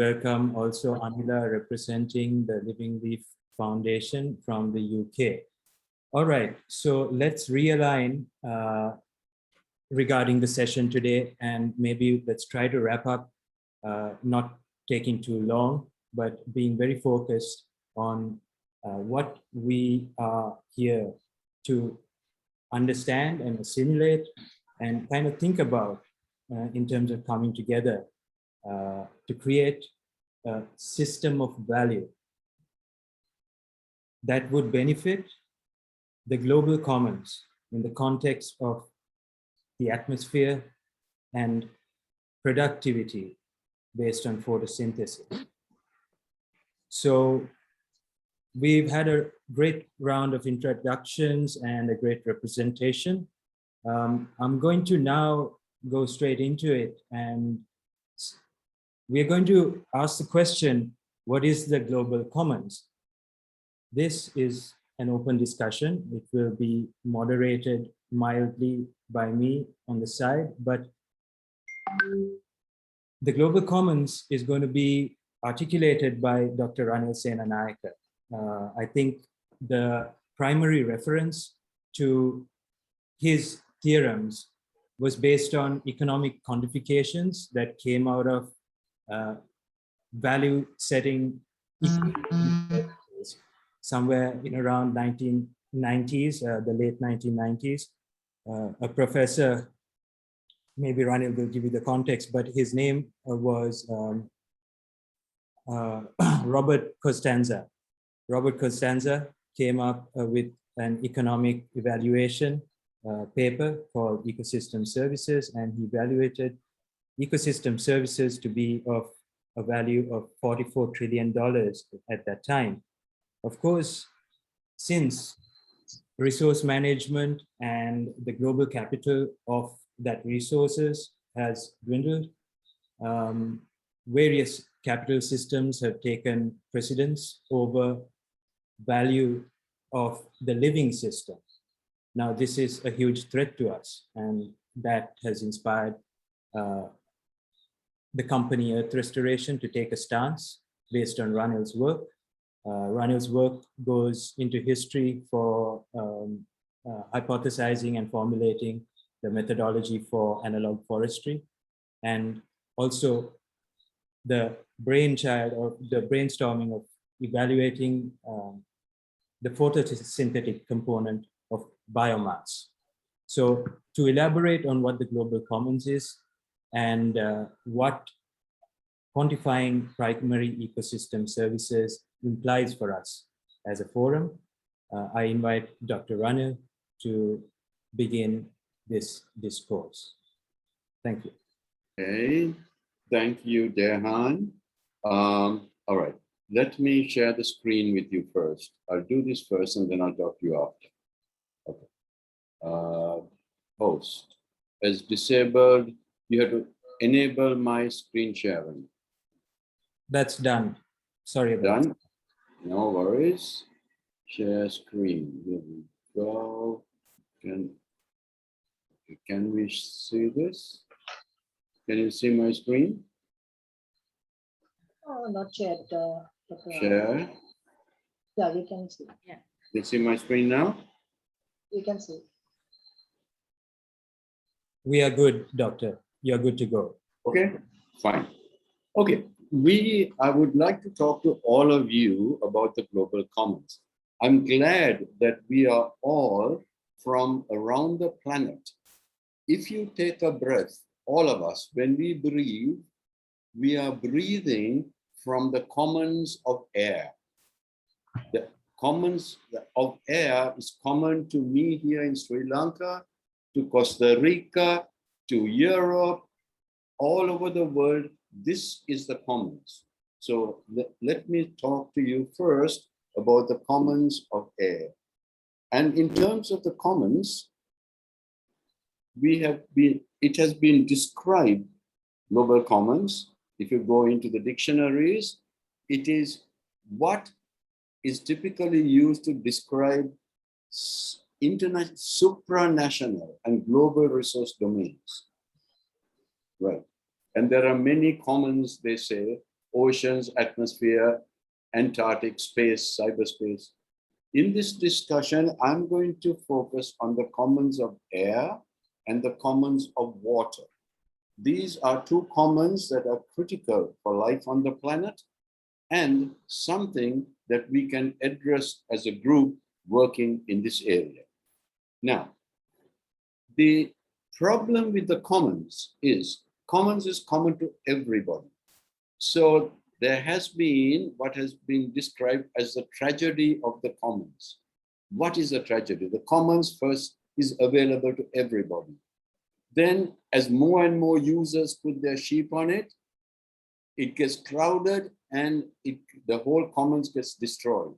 Welcome also Anila representing the Living Leaf Foundation from the UK. All right, so let's realign regarding the session today, and maybe let's try to wrap up, not taking too long, but being very focused on what we are here to understand and assimilate and kind of think about in terms of coming together to create a system of value that would benefit the global commons in the context of the atmosphere and productivity based on photosynthesis. So we've had a great round of introductions and a great representation. I'm going to now go straight into it, and we're going to ask the question, what is the global commons? This is an open discussion. It will be moderated mildly by me on the side, but the global commons is going to be articulated by Dr. Ranil Senanayake. I think the primary reference to his theorems was based on economic quantifications that came out of value setting somewhere in around 1990s, the late 1990s. A professor, maybe Ranil will give you the context, but his name was Robert Costanza. Robert Costanza came up with an economic evaluation paper called Ecosystem Services, and he evaluated ecosystem services to be of a value of $44 trillion at that time. Of course, since resource management and the global capital of that resources has dwindled, various capital systems have taken precedence over value of the living system. Now, this is a huge threat to us, and that has inspired the company EarthRestoration to take a stance based on Ranil's work. Ranil's work goes into history for hypothesizing and formulating the methodology for analog forestry, and also the brainchild or the brainstorming of evaluating the photosynthetic component of biomass. So to elaborate on what the global commons is and what quantifying primary ecosystem services implies for us as a forum, I invite Dr. Ranil to begin this discourse. Thank you. Okay, thank you, Dehan. All right, let me share the screen with you first. I'll do this first and then I'll talk to you after. Okay. Host. As disabled, you have to enable my screen sharing. That's done. Sorry about that. No worries. Share screen. Here we go. Can we see this? Can you see my screen? Oh, not yet. Share. Yeah, we can see. Yeah. You see my screen now? You can see. We are good, Doctor. You're good to go. Okay, fine. Okay, I would like to talk to all of you about the global commons. I'm glad that we are all from around the planet. If you take a breath, all of us, when we breathe, we are breathing from the commons of air. The commons of air is common to me here in Sri Lanka, to Costa Rica, to Europe, all over the world. This is the commons. So let me talk to you first about the commons of air. And in terms of the commons, it has been described, global commons. If you go into the dictionaries, it is what is typically used to describe supranational and global resource domains. Right. And there are many commons, they say, oceans, atmosphere, Antarctic space, cyberspace. In this discussion, I'm going to focus on the commons of air and the commons of water. These are two commons that are critical for life on the planet and something that we can address as a group working in this area. Now, the problem with the commons is common to everybody. So there has been what has been described as the tragedy of the commons. What is a tragedy? The commons first is available to everybody. Then as more and more users put their sheep on it, it gets crowded and the whole commons gets destroyed.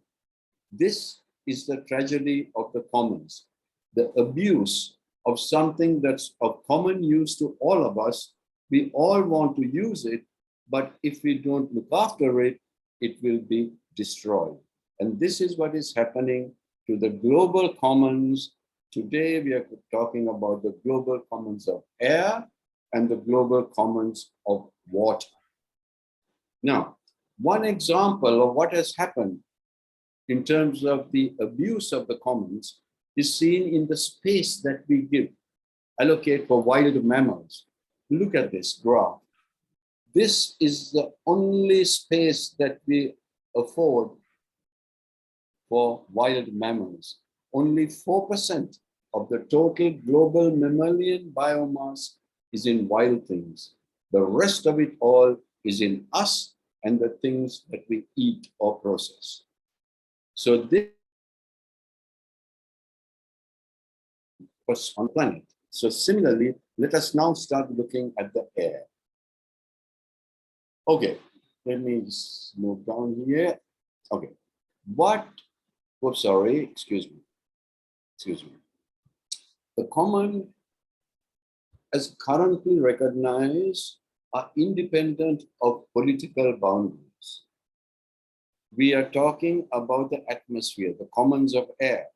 This is the tragedy of the commons. The abuse of something that's of common use to all of us. We all want to use it, but if we don't look after it, it will be destroyed. And this is what is happening to the global commons. Today, we are talking about the global commons of air and the global commons of water. Now, one example of what has happened in terms of the abuse of the commons is seen in the space that we allocate for wild mammals. Look at this graph. This is the only space that we afford for wild mammals. Only 4% of the total global mammalian biomass is in wild things. The rest of it all is in us and the things that we eat or process. So this was on the planet. So similarly, let us now start looking at the air. Okay, let me just move down here. Okay, excuse me. The common as currently recognized are independent of political boundaries. We are talking about the atmosphere, the commons of air.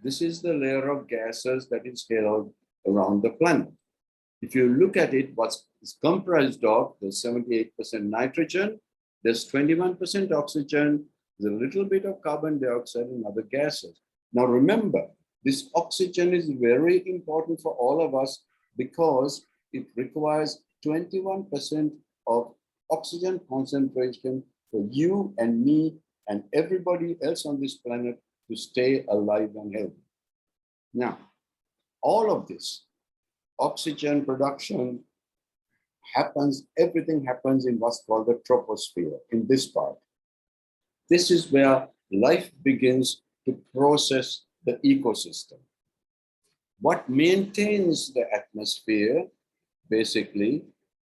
This is the layer of gases that is held around the planet. If you look at it, what's comprised of, there's 78% nitrogen, there's 21% oxygen, there's a little bit of carbon dioxide and other gases. Now remember, this oxygen is very important for all of us because it requires 21% of oxygen concentration for you and me and everybody else on this planet to stay alive and healthy. Now, all of this oxygen production happens, everything happens in what's called the troposphere, in this part. This is where life begins to process the ecosystem. What maintains the atmosphere, basically,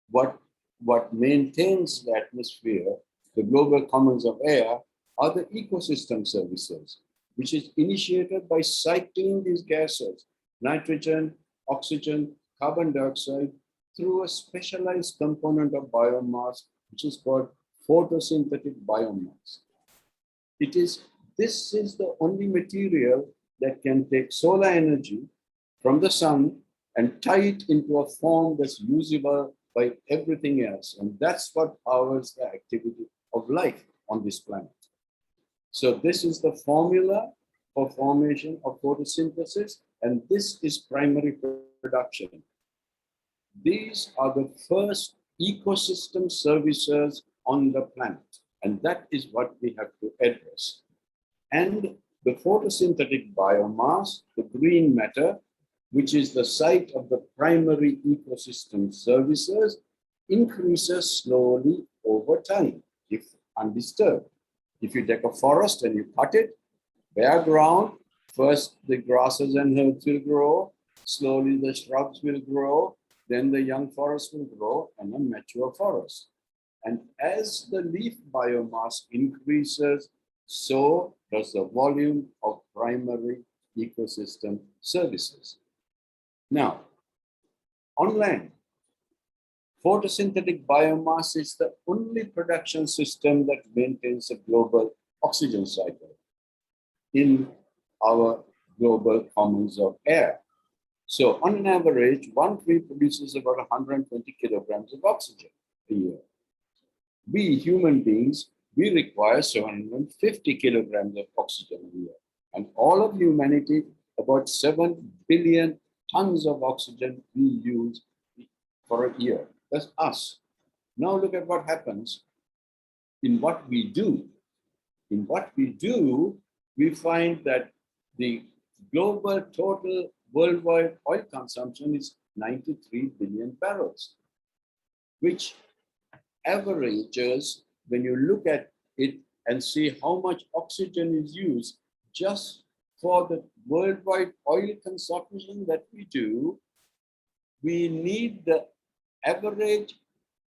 what maintains the atmosphere, the global commons of air, are the ecosystem services, which is initiated by cycling these gases, nitrogen, oxygen, carbon dioxide, through a specialized component of biomass, which is called photosynthetic biomass. This is the only material that can take solar energy from the sun and tie it into a form that's usable by everything else. And that's what powers the activity of life on this planet. So this is the formula for formation of photosynthesis, and this is primary production. These are the first ecosystem services on the planet, and that is what we have to address. And the photosynthetic biomass, the green matter, which is the site of the primary ecosystem services, increases slowly over time, if undisturbed. If you take a forest and you cut it, bare ground, first the grasses and herbs will grow, slowly the shrubs will grow, then the young forest will grow and a mature forest. And as the leaf biomass increases, so does the volume of primary ecosystem services. Now, on land, photosynthetic biomass is the only production system that maintains a global oxygen cycle in our global commons of air. So on an average, one tree produces about 120 kilograms of oxygen a year. We human beings, we require 750 kilograms of oxygen a year. And all of humanity, about 7 billion tons of oxygen we use for a year. That's us. Now look at what happens in what we do. In what we do, we find that the global total worldwide oil consumption is 93 billion barrels, which averages, when you look at it and see how much oxygen is used just for the worldwide oil consumption that we do, we need the average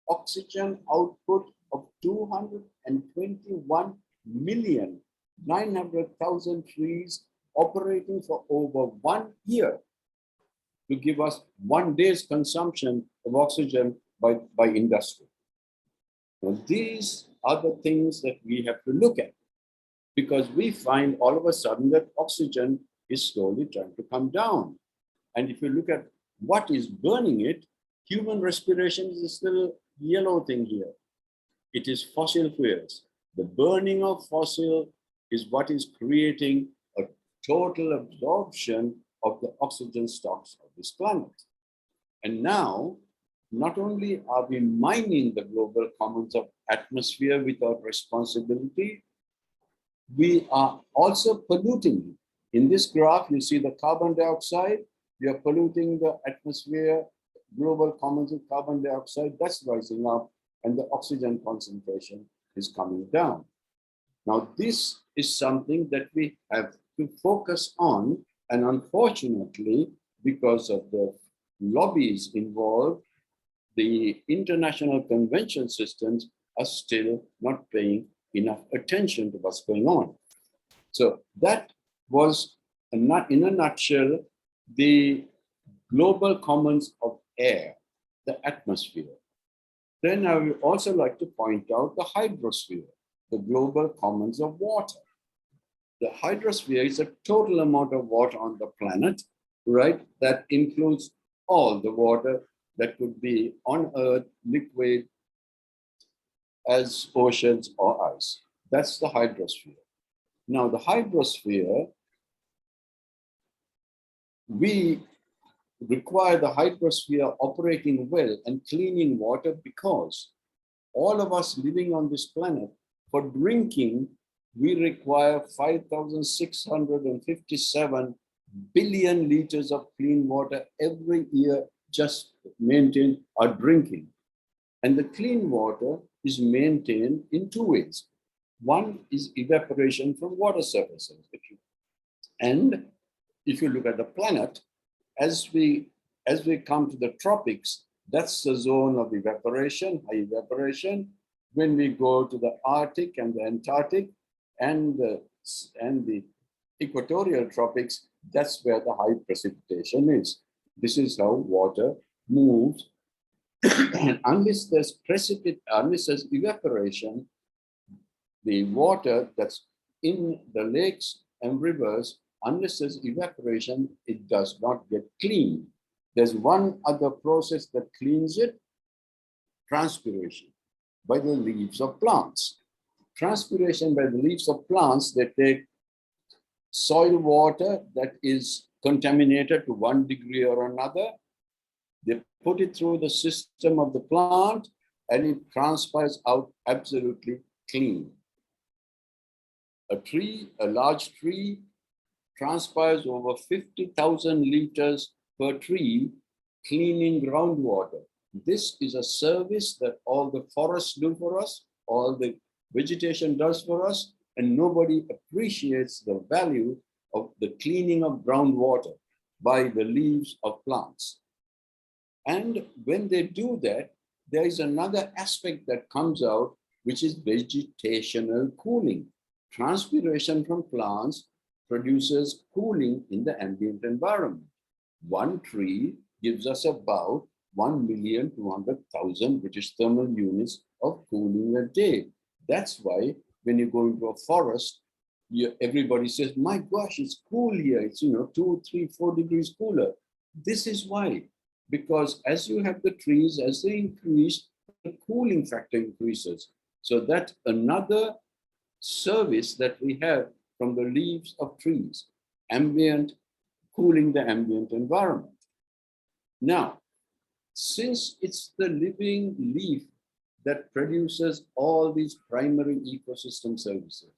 oxygen output of 221,900,000 trees operating for over 1 year to give us 1 day's consumption of oxygen by industry. Now, these are the things that we have to look at, because we find all of a sudden that oxygen is slowly trying to come down. And if you look at what is burning it, human respiration is this little yellow thing here. It is fossil fuels. The burning of fossil is what is creating a total absorption of the oxygen stocks of this planet. And now, not only are we mining the global commons of atmosphere without responsibility, we are also polluting it. In this graph, you see the carbon dioxide. We are polluting the atmosphere, global commons of carbon dioxide, that's rising up, and the oxygen concentration is coming down. Now, this is something that we have to focus on, and unfortunately, because of the lobbies involved, the international convention systems are still not paying enough attention to what's going on. So that was, in a nutshell, the global commons of air, the atmosphere. Then I would also like to point out the hydrosphere, the global commons of water. The hydrosphere is a total amount of water on the planet, right? That includes all the water that could be on Earth, liquid, as oceans or ice. That's the hydrosphere. Now, the hydrosphere, we require the hydrosphere operating well and cleaning water because all of us living on this planet, for drinking, we require 5,657 billion liters of clean water every year just maintain our drinking. And the clean water is maintained in 2 ways. One is evaporation from water surfaces. And if you look at the planet, as we come to the tropics, that's the zone of evaporation, high evaporation. When we go to the Arctic and the Antarctic and the equatorial tropics, that's where the high precipitation is. This is how water moves. And unless there's evaporation, the water that's in the lakes and rivers, unless there's evaporation, it does not get clean. There's one other process that cleans it, transpiration by the leaves of plants. Transpiration by the leaves of plants, they take soil water that is contaminated to 1 degree or another. They put it through the system of the plant and it transpires out absolutely clean. A large tree, transpires over 50,000 liters per tree, cleaning groundwater. This is a service that all the forests do for us, all the vegetation does for us, and nobody appreciates the value of the cleaning of groundwater by the leaves of plants. And when they do that, there is another aspect that comes out, which is vegetational cooling. Transpiration from plants produces cooling in the ambient environment. One tree gives us about 1,200,000 British thermal units of cooling a day. That's why when you go into a forest, everybody says, my gosh, it's cool here. It's 2, 3, 4 degrees cooler. This is why. Because as you have the trees, as they increase, the cooling factor increases. So that's another service that we have from the leaves of trees, ambient, cooling the ambient environment. Now, since it's the living leaf that produces all these primary ecosystem services,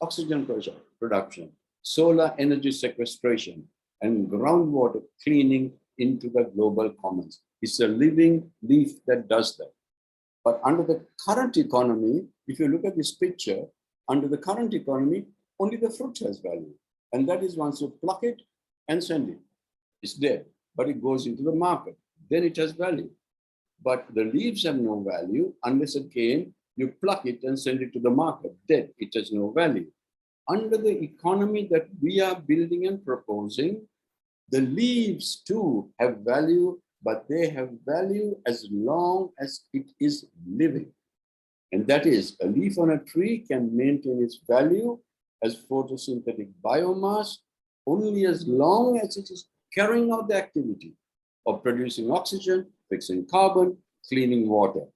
oxygen production, solar energy sequestration, and groundwater cleaning into the global commons. It's a living leaf that does that. But under the current economy, if you look at this picture, under the current economy, only the fruit has value. And that is once you pluck it and send it. It's dead, but it goes into the market. Then it has value. But the leaves have no value unless again you pluck it and send it to the market. Dead, it has no value. Under the economy that we are building and proposing, the leaves too have value, but they have value as long as it is living. And that is, a leaf on a tree can maintain its value as photosynthetic biomass only as long as it is carrying out the activity of producing oxygen, fixing carbon, cleaning water.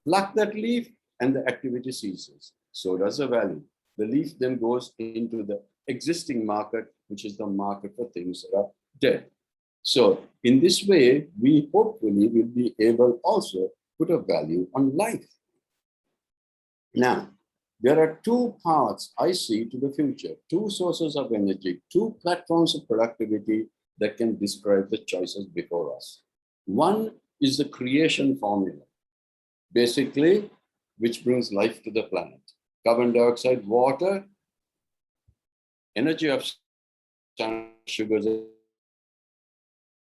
Pluck that leaf and the activity ceases. So does the value. The leaf then goes into the existing market, which is the market for things that are dead. So in this way, we hopefully will be able also to put a value on life. Now, there are two paths I see to the future, two sources of energy, two platforms of productivity that can describe the choices before us. One is the creation formula, basically, which brings life to the planet. Carbon dioxide, water, energy of sugars,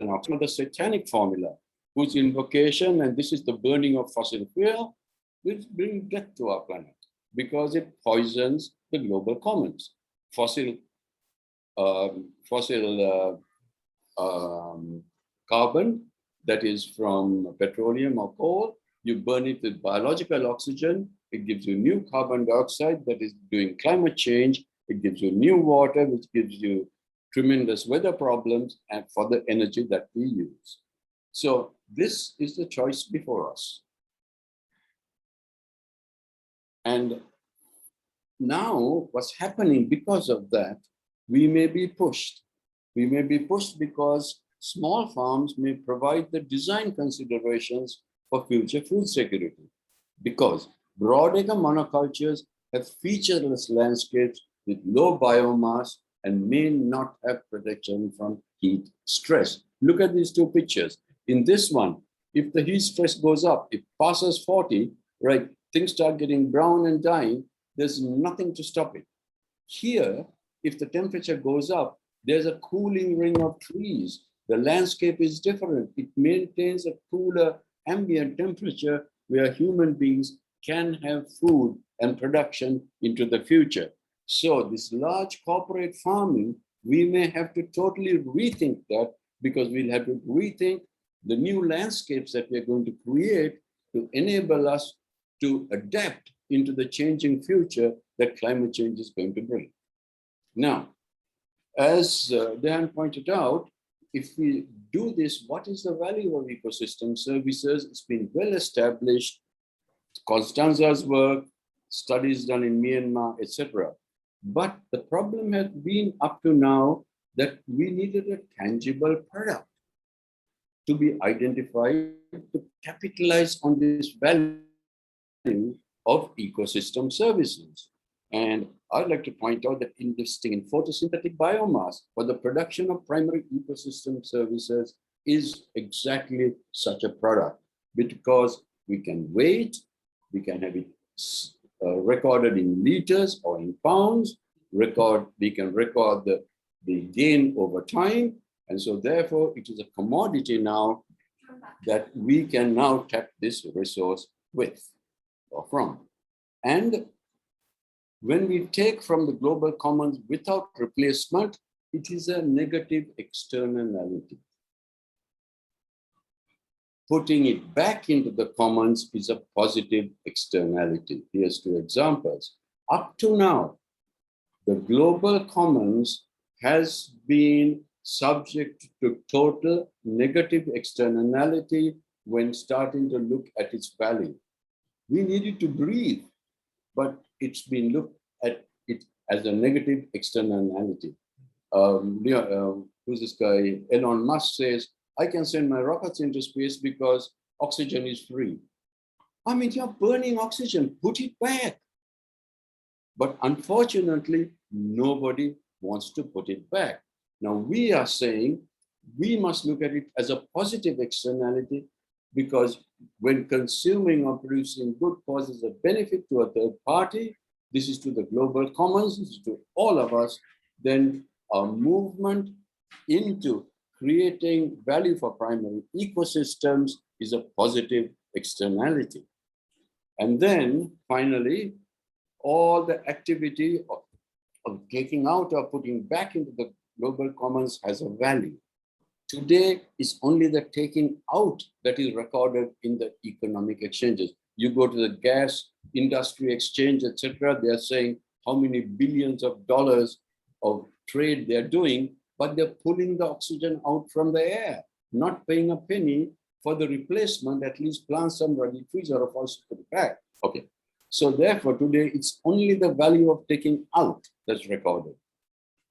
and oxygen. The satanic formula, whose invocation, and this is the burning of fossil fuel, will bring death to our planet because it poisons the global commons. Fossil carbon that is from petroleum or coal, you burn it with biological oxygen, it gives you new carbon dioxide that is doing climate change, it gives you new water, which gives you tremendous weather problems and for the energy that we use. So this is the choice before us. And now what's happening because of that, we may be pushed. We may be pushed because small farms may provide the design considerations for future food security, because broadacre monocultures have featureless landscapes with low biomass and may not have protection from heat stress. Look at these two pictures. In this one, if the heat stress goes up, it passes 40, right, things start getting brown and dying, there's nothing to stop it. Here, if the temperature goes up, there's a cooling ring of trees. The landscape is different. It maintains a cooler ambient temperature where human beings can have food and production into the future. So this large corporate farming, we may have to totally rethink that, because we'll have to rethink the new landscapes that we're going to create to enable us to adapt into the changing future that climate change is going to bring. Now, as Dan pointed out, if we do this, what is the value of ecosystem services? It's been well established. Constanza's work, studies done in Myanmar, etc. But the problem has been up to now that we needed a tangible product to be identified to capitalize on this value of ecosystem services. And I'd like to point out that investing in photosynthetic biomass for the production of primary ecosystem services is exactly such a product, because we can weigh it, we can have it recorded in liters or in pounds, we can record the gain over time. And so therefore it is a commodity now that we can now tap this resource with or from. And when we take from the global commons without replacement, it is a negative externality. Putting it back into the commons is a positive externality. Here's two examples. Up to now, the global commons has been subject to total negative externality when starting to look at its value. We needed to breathe. but it's been looked at it as a negative externality. Who's this guy? Elon Musk says, I can send my rockets into space because oxygen is free. I mean, you're burning oxygen, put it back. But unfortunately, nobody wants to put it back. Now we are saying we must look at it as a positive externality, because when consuming or producing good causes a benefit to a third party, this is to the global commons, this is to all of us, then our movement into creating value for primary ecosystems is a positive externality. And then finally, all the activity of taking out or putting back into the global commons has a value. Today, it's only the taking out that is recorded in the economic exchanges. You go to the gas industry exchange, etc., they are saying how many billions of dollars of trade they're doing, but they're pulling the oxygen out from the air, not paying a penny for the replacement, at least plant some ready trees or also put it back. Okay. So therefore, today, it's only the value of taking out that's recorded.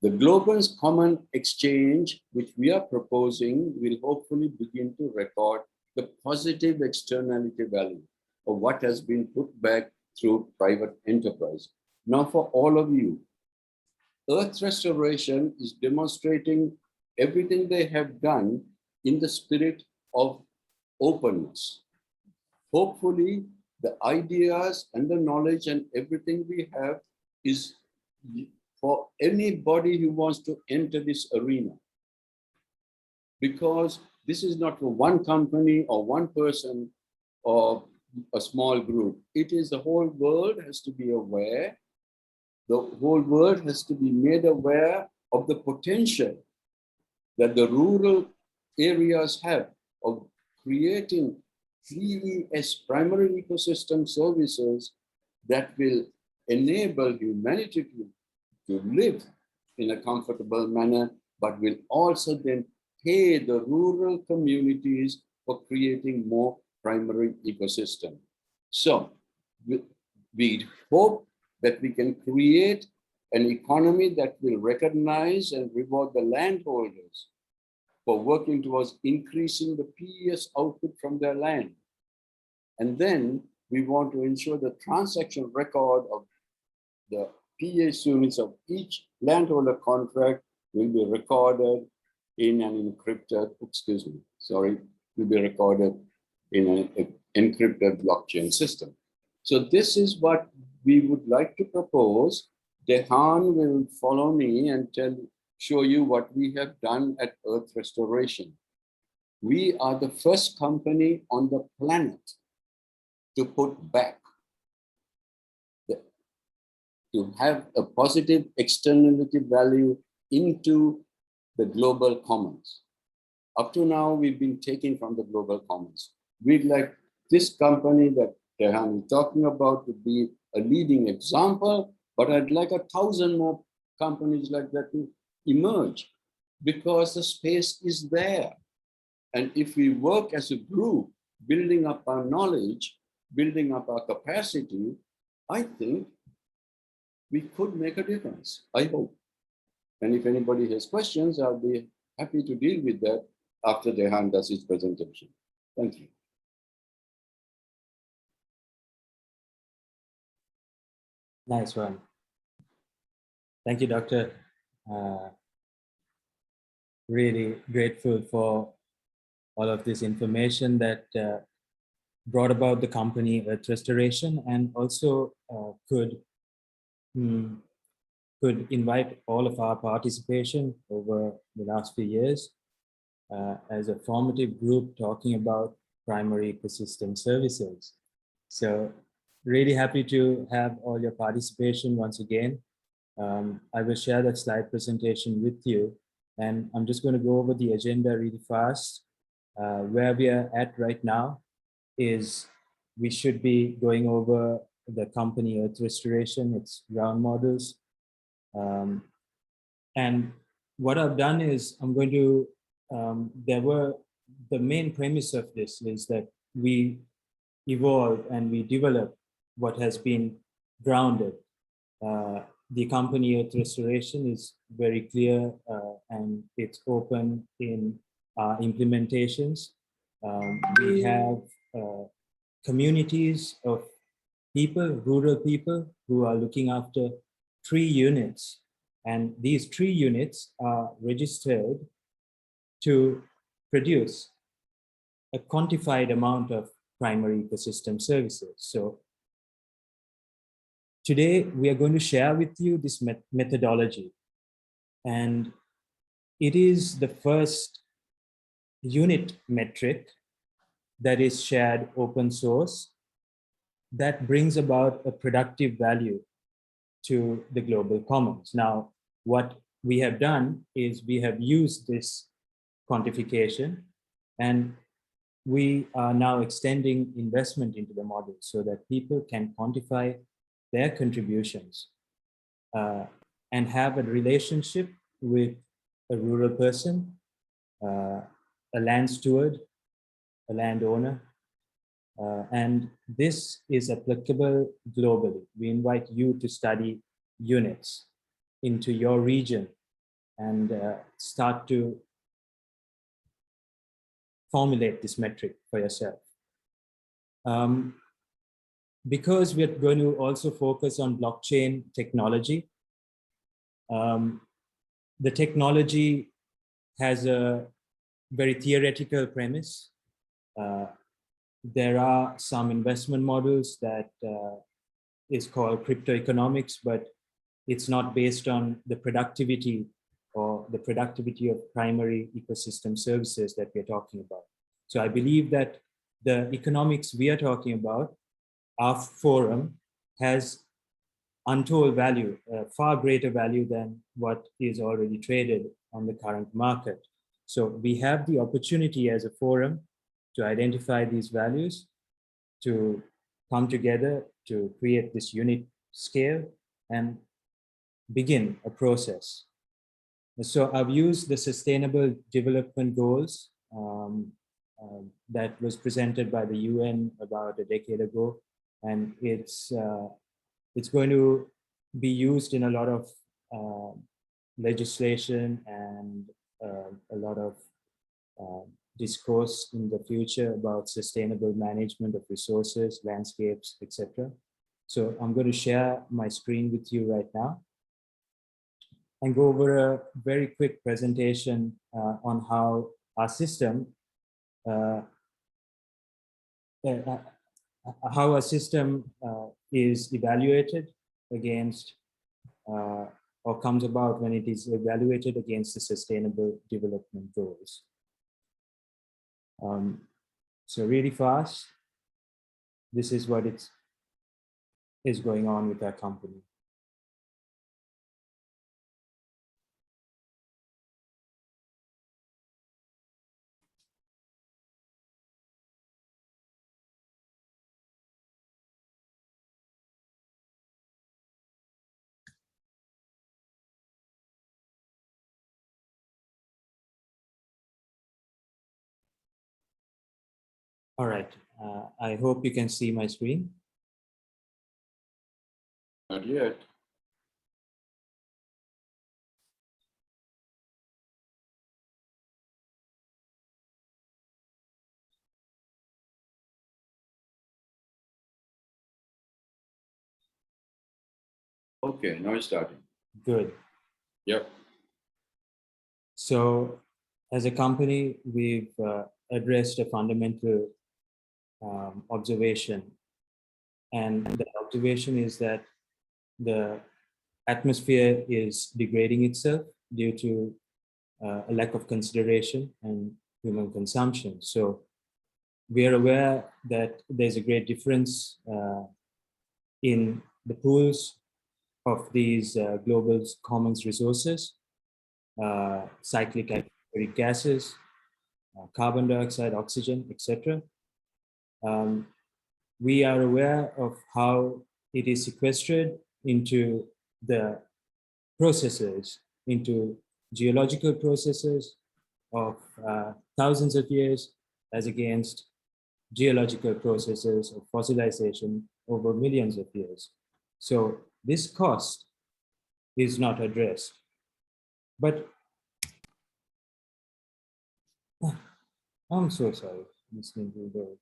The global common exchange, which we are proposing, will hopefully begin to record the positive externality value of what has been put back through private enterprise. Now, for all of you, Earth Restoration is demonstrating everything they have done in the spirit of openness. Hopefully, the ideas and the knowledge and everything we have is for anybody who wants to enter this arena. Because this is not for one company or one person or a small group. It is the whole world has to be aware. The whole world has to be made aware of the potential that the rural areas have of creating PES, primary ecosystem services, that will enable humanity to live in a comfortable manner, but will also then pay the rural communities for creating more primary ecosystem. So we hope that we can create an economy that will recognize and reward the landholders for working towards increasing the PES output from their land. And then we want to ensure the transaction record of the PES units of each landholder contract will be recorded in an encrypted, will be recorded in an encrypted blockchain system. So this is what we would like to propose. Dehan will follow me and show you what we have done at Earth Restoration. We are the first company on the planet to put back, to have a positive externality value into the global commons. Up to now, we've been taking from the global commons. We'd like this company that Dehan is talking about to be a leading example, but I'd like 1,000 more companies like that to emerge, because the space is there. And if we work as a group, building up our knowledge, building up our capacity, I think we could make a difference, I hope. And if anybody has questions, I'll be happy to deal with that after Dehan does his presentation. Thank you. Nice one. Thank you, Doctor. Really grateful for all of this information that brought about the company Earth Restoration, and also could invite all of our participation over the last few years as a formative group talking about primary ecosystem services. So really happy to have all your participation once again. I will share that slide presentation with you, and I'm just going to go over the agenda really fast. Where we are at right now is we should be going over the company Earth Restoration, its ground models. And what I've done is I'm going to, the main premise of this is that we evolve and we develop what has been grounded. The company EarthRestoration is very clear and it's open in implementations. We have communities of people, rural people, who are looking after 3 units. And these 3 units are registered to produce a quantified amount of primary ecosystem services. So today we are going to share with you this methodology. And it is the first unit metric that is shared open source that brings about a productive value to the global commons. Now, what we have done is we have used this quantification, and we are now extending investment into the model so that people can quantify their contributions and have a relationship with a rural person, a land steward, a landowner, and this is applicable globally. We invite you to study units into your region and start to formulate this metric for yourself. Because we're going to also focus on blockchain technology, the technology has a very theoretical premise. There are some investment models that is called crypto economics, but it's not based on the productivity or the productivity of primary ecosystem services that we're talking about. So I believe that the economics we are talking about, our forum, has untold value, far greater value than what is already traded on the current market. So we have the opportunity as a forum to identify these values, to come together to create this unit scale and begin a process. So I've used the Sustainable Development Goals that was presented by the UN about a decade ago, and it's going to be used in a lot of legislation and a lot of discourse in the future about sustainable management of resources, landscapes, etc. So I'm going to share my screen with you right now and go over a very quick presentation on how our system is evaluated against or comes about when it is evaluated against the Sustainable Development Goals. So really fast, this is what is going on with our company. All right, I hope you can see my screen. Not yet. Okay, now it's starting. Good. Yep. So as a company, we've addressed a fundamental observation. And the observation is that the atmosphere is degrading itself due to a lack of consideration and human consumption. So we are aware that there's a great difference in the pools of these global commons resources, cyclic atmospheric gases, carbon dioxide, oxygen, etc. We are aware of how it is sequestered into the processes, into geological processes of thousands of years as against geological processes of fossilization over millions of years. So this cost is not addressed. But I'm so sorry listening to the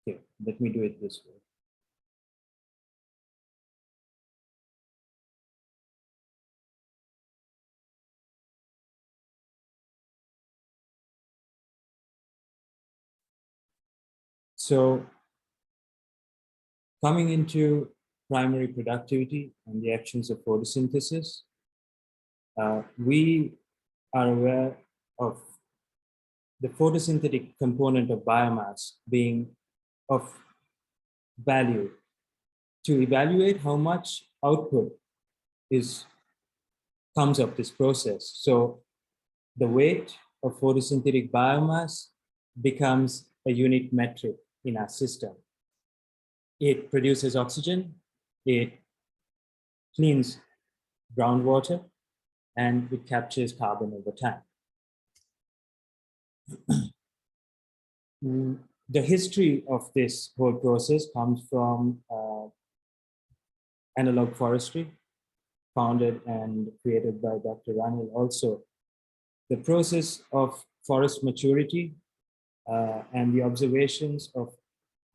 Okay, let me do it this way. So coming into primary productivity and the actions of photosynthesis, we are aware of the photosynthetic component of biomass being of value to evaluate how much output comes of this process. So the weight of photosynthetic biomass becomes a unique metric in our system. It produces oxygen, it cleans groundwater, and it captures carbon over time. The history of this whole process comes from analog forestry, founded and created by Dr. Ranil also. The process of forest maturity and the observations of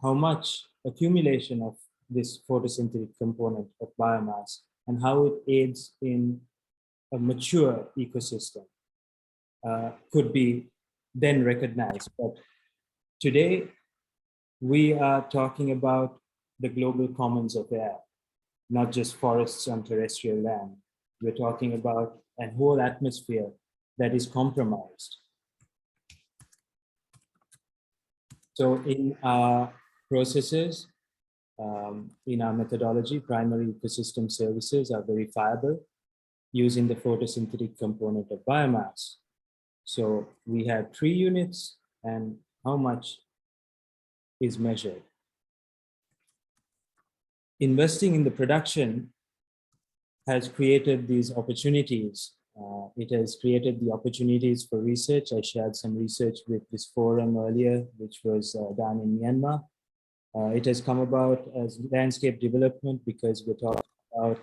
how much accumulation of this photosynthetic component of biomass and how it aids in a mature ecosystem could be then recognized. But today, we are talking about the global commons of air, not just forests on terrestrial land. We're talking about a whole atmosphere that is compromised. So in our processes, in our methodology, primary ecosystem services are verifiable using the photosynthetic component of biomass. So we have 3 units and how much is measured. Investing in the production has created these opportunities. It has created the opportunities for research. I shared some research with this forum earlier, which was done in Myanmar. It has come about as landscape development because we're talking about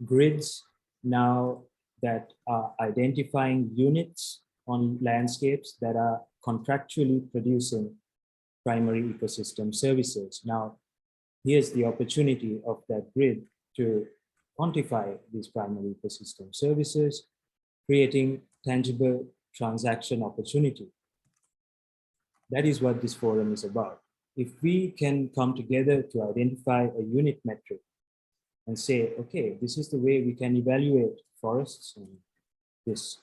grids now that are identifying units on landscapes that are contractually producing primary ecosystem services. Now, here's the opportunity of that grid to quantify these primary ecosystem services, creating tangible transaction opportunity. That is what this forum is about. If we can come together to identify a unit metric and say, okay, this is the way we can evaluate forests and this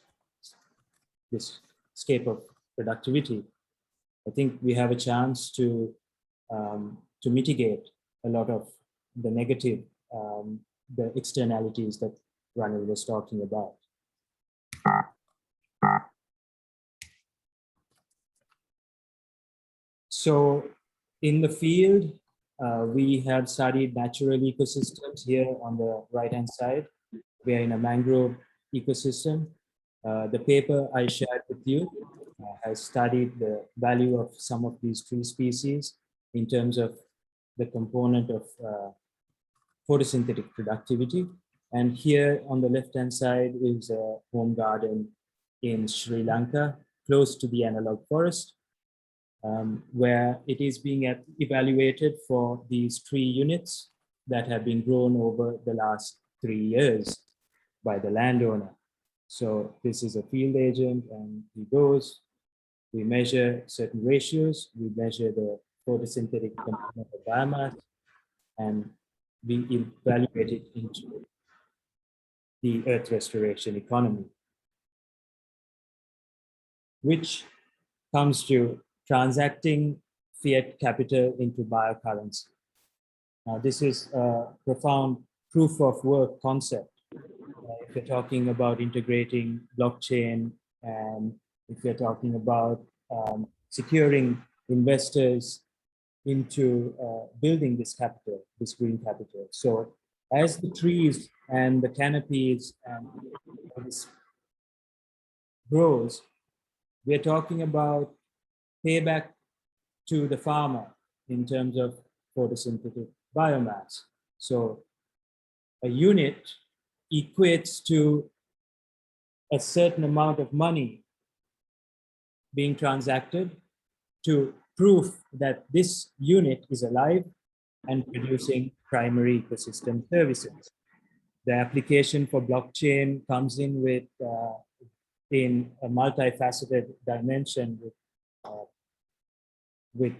scape of productivity, I think we have a chance to mitigate a lot of the negative, the externalities that Ranil was talking about. So in the field, we have studied natural ecosystems here on the right-hand side. We are in a mangrove ecosystem. The paper I shared with you has studied the value of some of these tree species in terms of the component of photosynthetic productivity. And here on the left-hand side is a home garden in Sri Lanka, close to the analog forest, where it is being evaluated for these tree units that have been grown over the last 3 years by the landowner. So this is a field agent and he goes, we measure certain ratios, we measure the photosynthetic component of biomass, and we evaluate it into the earth restoration economy, which comes to transacting fiat capital into biocurrency. Now, this is a profound proof of work concept. If you're talking about integrating blockchain, and if you're talking about securing investors into building this capital, this green capital. So as the trees and the canopies and this grows, we're talking about payback to the farmer in terms of photosynthetic biomass. So a unit equates to a certain amount of money being transacted to prove that this unit is alive and producing primary ecosystem services. The application for blockchain comes in with in a multifaceted dimension with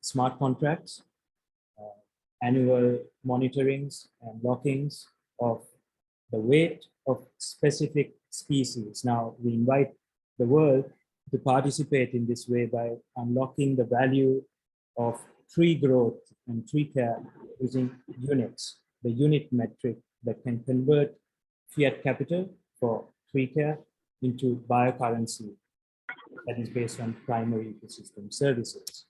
smart contracts, annual monitorings and lockings of the weight of specific species. Now, we invite the world to participate in this way by unlocking the value of tree growth and tree care using units, the unit metric that can convert fiat capital for tree care into biocurrency that is based on primary ecosystem services.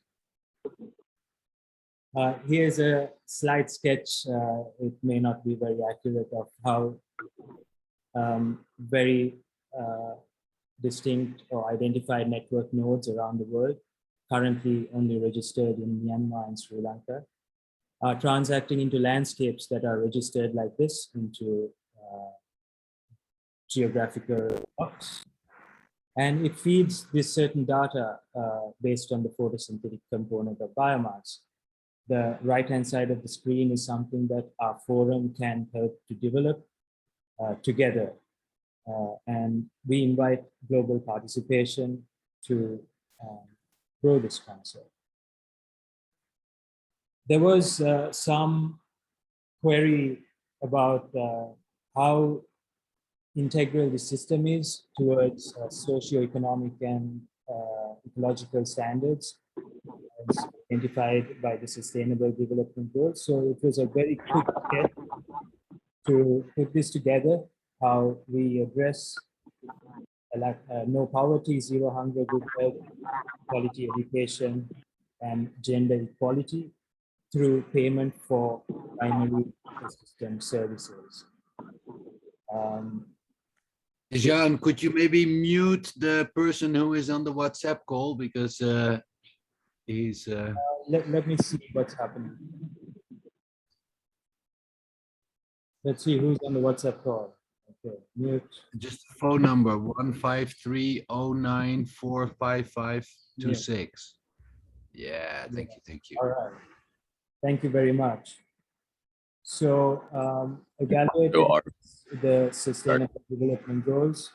Here's a slide sketch. It may not be very accurate of how very distinct or identified network nodes around the world, currently only registered in Myanmar and Sri Lanka, are transacting into landscapes that are registered like this into geographical blocks. And it feeds this certain data based on the photosynthetic component of biomass. The right-hand side of the screen is something that our forum can help to develop together. And we invite global participation to grow this concept. There was some query about how integral the system is towards socio-economic and ecological standards as identified by the Sustainable Development Goals. So it was a very quick step to put this together, how we address no poverty, zero hunger, good health, quality education, and gender equality through payment for primary ecosystem services. Jean, could you maybe mute the person who is on the WhatsApp call because he's... Let me see what's happening. Let's see who's on the WhatsApp call. Okay, mute. Just the phone number, 15309455526. Yeah, thank you. All right. Thank you very much. So evaluating the Sustainable Development Goals,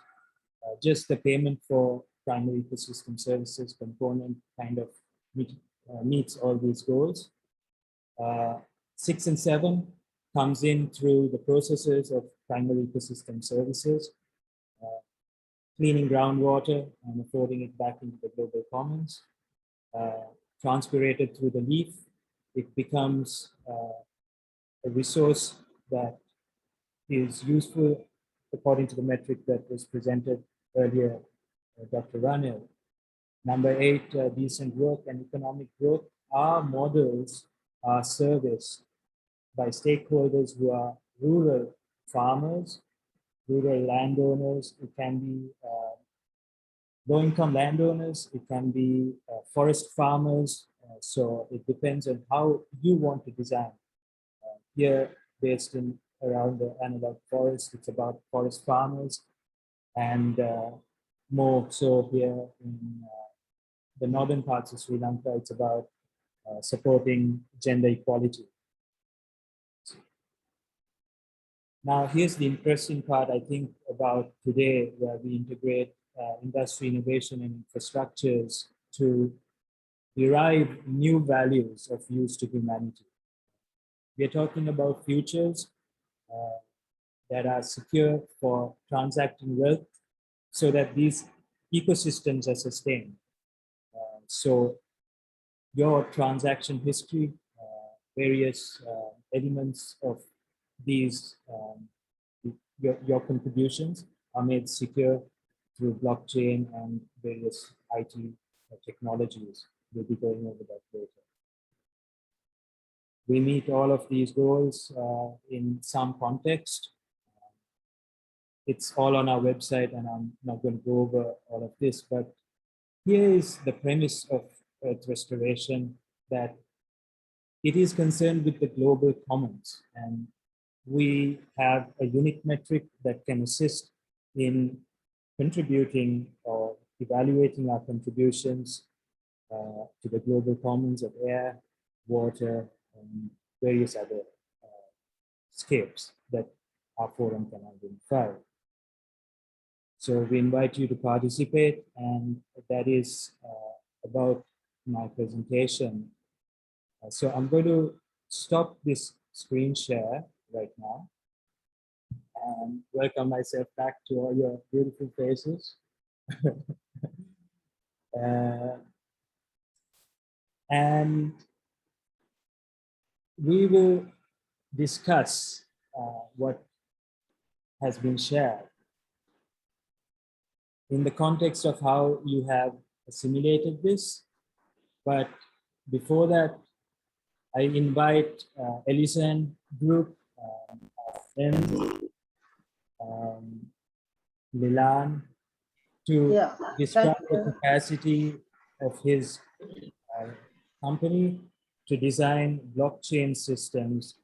just the payment for primary ecosystem services component kind of meets all these goals. 6 and 7 comes in through the processes of primary ecosystem services, cleaning groundwater and affording it back into the global commons, transpirated through the leaf. It becomes a resource that is useful according to the metric that was presented earlier, Dr. Ranil. Number 8, decent work and economic growth. Our models are serviced by stakeholders who are rural farmers, rural landowners. It can be low-income landowners. It can be forest farmers. So it depends on how you want to design. Here, based in around the analog forest, it's about forest farmers, and more so here in the northern parts of Sri Lanka, it's about supporting gender equality. Now, here's the interesting part, I think, about today, where we integrate industry innovation and infrastructures to derive new values of use to humanity. We are talking about futures that are secure for transacting wealth so that these ecosystems are sustained. So your transaction history, various elements of these, your contributions are made secure through blockchain and various IT technologies. We'll be going over that later. We meet all of these goals in some context. It's all on our website, and I'm not going to go over all of this, but here is the premise of Earth restoration, that it is concerned with the global commons, and we have a unique metric that can assist in contributing or evaluating our contributions to the global commons of air, water, and various other scapes that our forum can identify. So we invite you to participate, and that is about my presentation. So I'm going to stop this screen share right now and welcome myself back to all your beautiful faces. And we will discuss what has been shared in the context of how you have assimilated this. But before that, I invite Ellison Group, friends, Milan, to describe the capacity of his company to design blockchain systems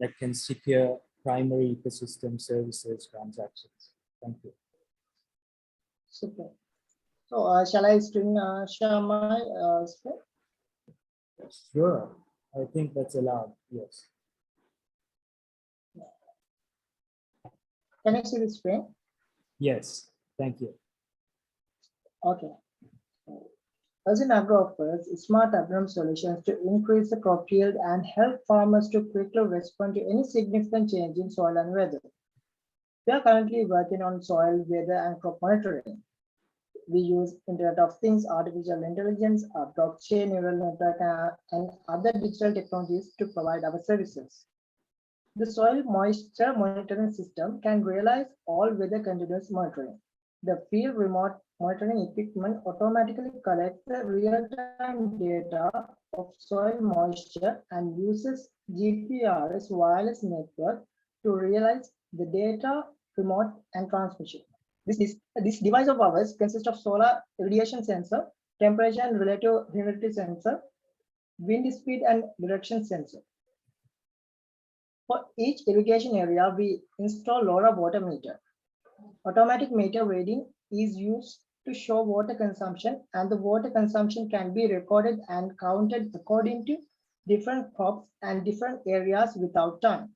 that can secure primary ecosystem services transactions. Thank you. Super. So shall I share my screen? Sure. I think that's allowed. Yes. Can you see the screen? Yes. Thank you. Okay. Azin Agro offers smart agronomic solutions to increase the crop yield and help farmers to quickly respond to any significant change in soil and weather. We are currently working on soil, weather, and crop monitoring. We use Internet of Things, artificial intelligence, blockchain, neural network, and other digital technologies to provide our services. The soil moisture monitoring system can realize all weather continuous monitoring. The field remote monitoring equipment automatically collects the real-time data of soil moisture and uses GPRS wireless network to realize the data, remote, and transmission. This device of ours consists of solar radiation sensor, temperature and relative humidity sensor, wind speed and direction sensor. For each irrigation area, we install LoRa water meter. Automatic meter reading is used to show water consumption, and the water consumption can be recorded and counted according to different crops and different areas without time.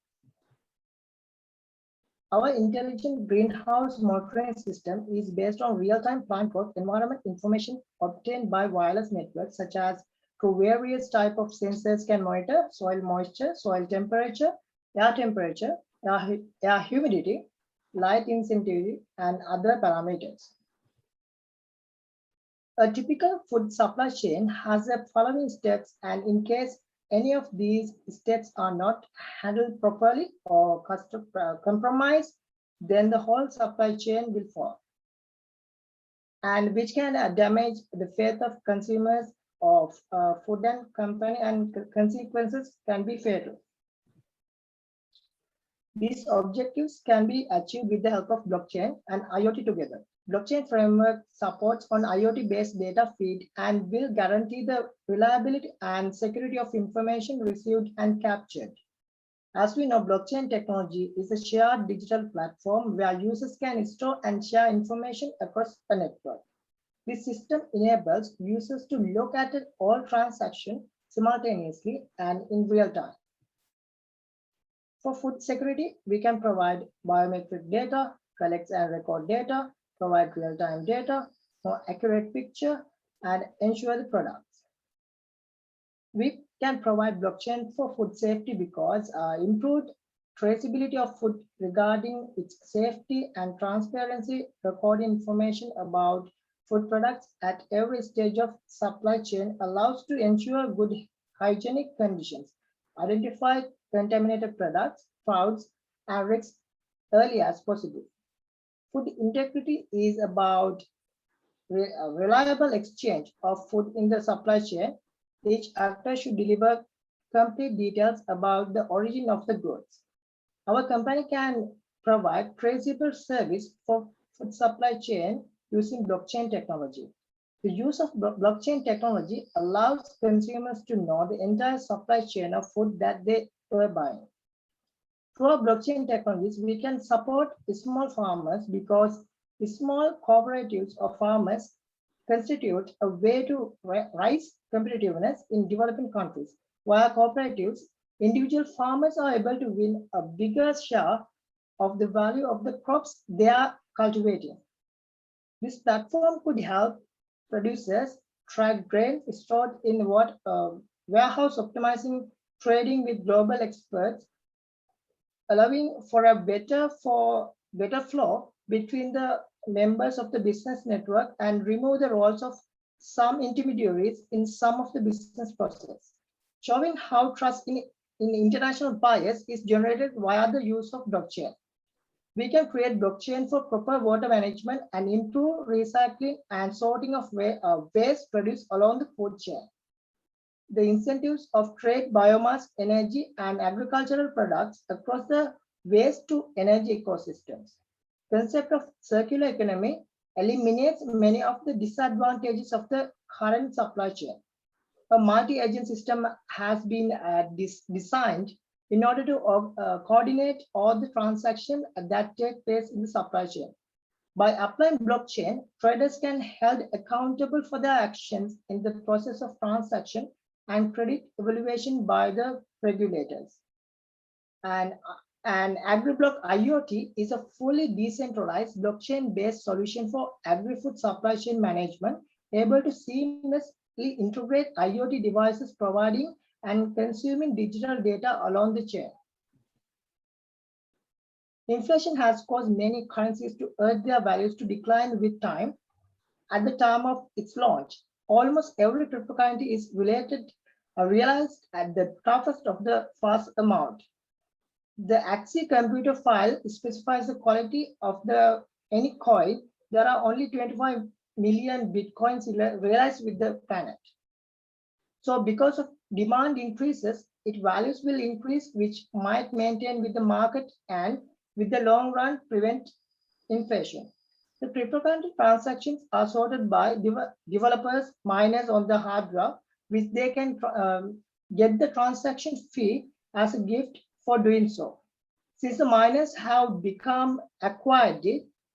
Our intelligent greenhouse monitoring system is based on real-time plant growth environment information obtained by wireless networks, such as through various types of sensors can monitor soil moisture, soil temperature, air humidity, light intensity, and other parameters. A typical food supply chain has the following steps, and in case any of these steps are not handled properly or compromised, then the whole supply chain will fall, and which can damage the faith of consumers of food and company, and consequences can be fatal. These objectives can be achieved with the help of blockchain and IoT together. Blockchain framework supports on IoT-based data feed and will guarantee the reliability and security of information received and captured. As we know, blockchain technology is a shared digital platform where users can store and share information across a network. This system enables users to look at all transactions simultaneously and in real time. For food security, we can provide biometric data, collect and record data, provide real-time data, more accurate picture, and ensure the products. We can provide blockchain for food safety because improved traceability of food regarding its safety and transparency, recording information about food products at every stage of supply chain allows to ensure good hygienic conditions, identify contaminated products, frauds, and risks early as possible. Food integrity is about reliable exchange of food in the supply chain. Each actor should deliver complete details about the origin of the goods. Our company can provide traceable service for food supply chain using blockchain technology. The use of blockchain technology allows consumers to know the entire supply chain of food that they were buying. Through our blockchain technologies, we can support small farmers because the small cooperatives of farmers constitute a way to raise competitiveness in developing countries. Via cooperatives, individual farmers are able to win a bigger share of the value of the crops they are cultivating. This platform could help producers track grain stored in warehouse, optimizing trading with global experts, allowing for a better flow between the members of the business network and remove the roles of some intermediaries in some of the business process, showing how trust in international buyers is generated via the use of blockchain. We can create blockchain for proper water management and improve recycling and sorting of waste produced along the food chain. The incentives of trade, biomass, energy, and agricultural products across the waste to energy ecosystems. Concept of circular economy eliminates many of the disadvantages of the current supply chain. A multi-agent system has been designed in order to coordinate all the transactions that take place in the supply chain. By applying blockchain, traders can be held accountable for their actions in the process of transaction and credit evaluation by the regulators. And AgriBlock IoT is a fully decentralized blockchain-based solution for agri-food supply chain management, able to seamlessly integrate IoT devices providing and consuming digital data along the chain. Inflation has caused many currencies to earn their values to decline with time. At the time of its launch, almost every cryptocurrency is realized at the toughest of the first amount. The AXI computer file specifies the quality of any coin. There are only 25 million Bitcoins realized with the planet. So because of demand increases, its values will increase, which might maintain with the market and with the long run prevent inflation. The cryptocurrency transactions are sorted by developers, miners on the hardware, which they can get the transaction fee as a gift for doing so. Since the miners have become acquired,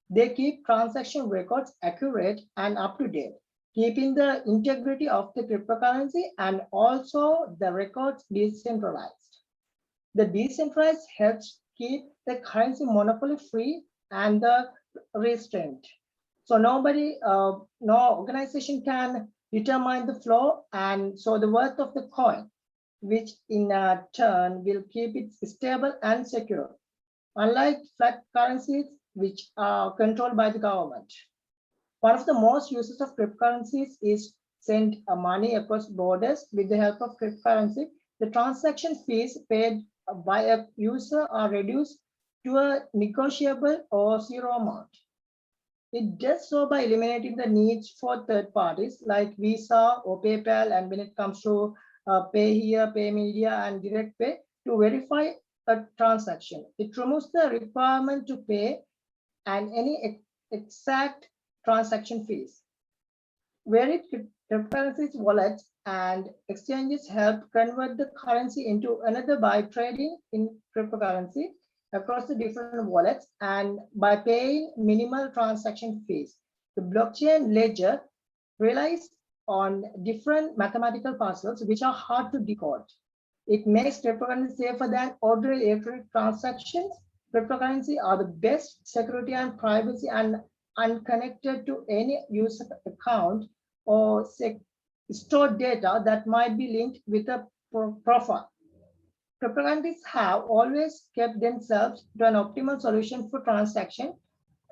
they keep transaction records accurate and up to date, keeping the integrity of the cryptocurrency and also the records decentralized. The decentralized helps keep the currency monopoly free and the restraint. So nobody, no organization can determine the flow and so the worth of the coin, which in turn will keep it stable and secure, unlike flat currencies, which are controlled by the government. One of the most uses of cryptocurrencies is send money across borders with the help of cryptocurrency. The transaction fees paid by a user are reduced to a negotiable or zero amount. It does so by eliminating the needs for third parties like Visa or PayPal, and when it comes to Pay Here, Pay Media, and Direct Pay to verify a transaction. It removes the requirement to pay and any exact transaction fees. Where cryptocurrencies, wallets, and exchanges help convert the currency into another by trading in cryptocurrency across the different wallets and by paying minimal transaction fees. The blockchain ledger relies on different mathematical puzzles which are hard to decode. It makes cryptocurrency safer than ordinary electronic transactions. Cryptocurrency are the best security and privacy and unconnected to any user account or stored data that might be linked with a profile. Cryptocurrencies have always kept themselves to an optimal solution for transaction,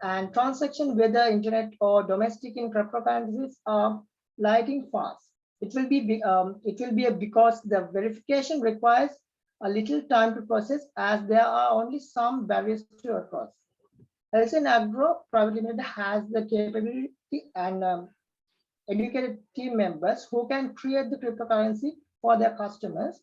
and transaction, whether internet or domestic in cryptocurrencies, are lightning fast. It will be because the verification requires a little time to process, as there are only some barriers to across. LSN Agro Private Limited has the capability and educated team members who can create the cryptocurrency for their customers.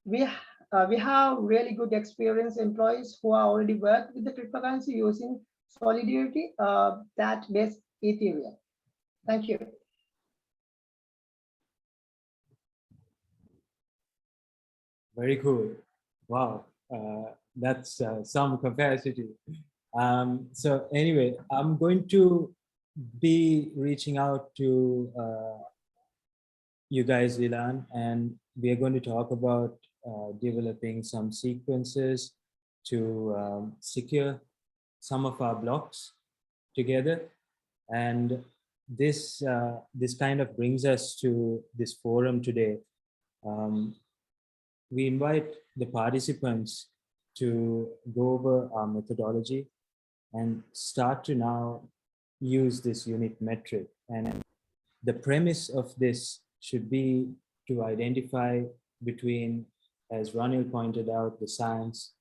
we have really good experienced employees who are already worked with the cryptocurrency using Solidity that based Ethereum. Thank you. Very cool. Wow, that's some capacity. So anyway, I'm going to be reaching out to you guys, Ilan, and we are going to talk about developing some sequences to secure some of our blocks together. And this kind of brings us to this forum today. We invite the participants to go over our methodology and start to now use this unit metric. And the premise of this should be to identify between, as Ranil pointed out, the science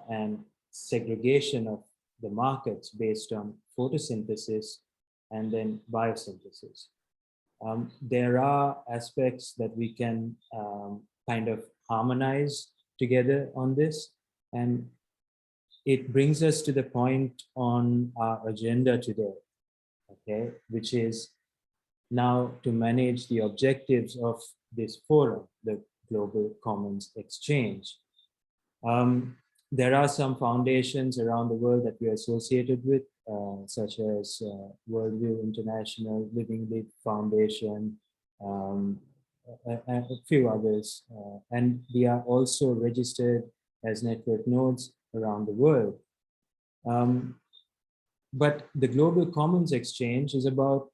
and segregation of the markets based on photosynthesis and then biosynthesis. There are aspects that we can kind of harmonize together on this, and it brings us to the point on our agenda today, okay, which is now to manage the objectives of this forum, the Global Commons Exchange. There are some foundations around the world that we are associated with, such as Worldview International, Living Live Foundation, a few others. And we are also registered as network nodes around the world. But the Global Commons Exchange is about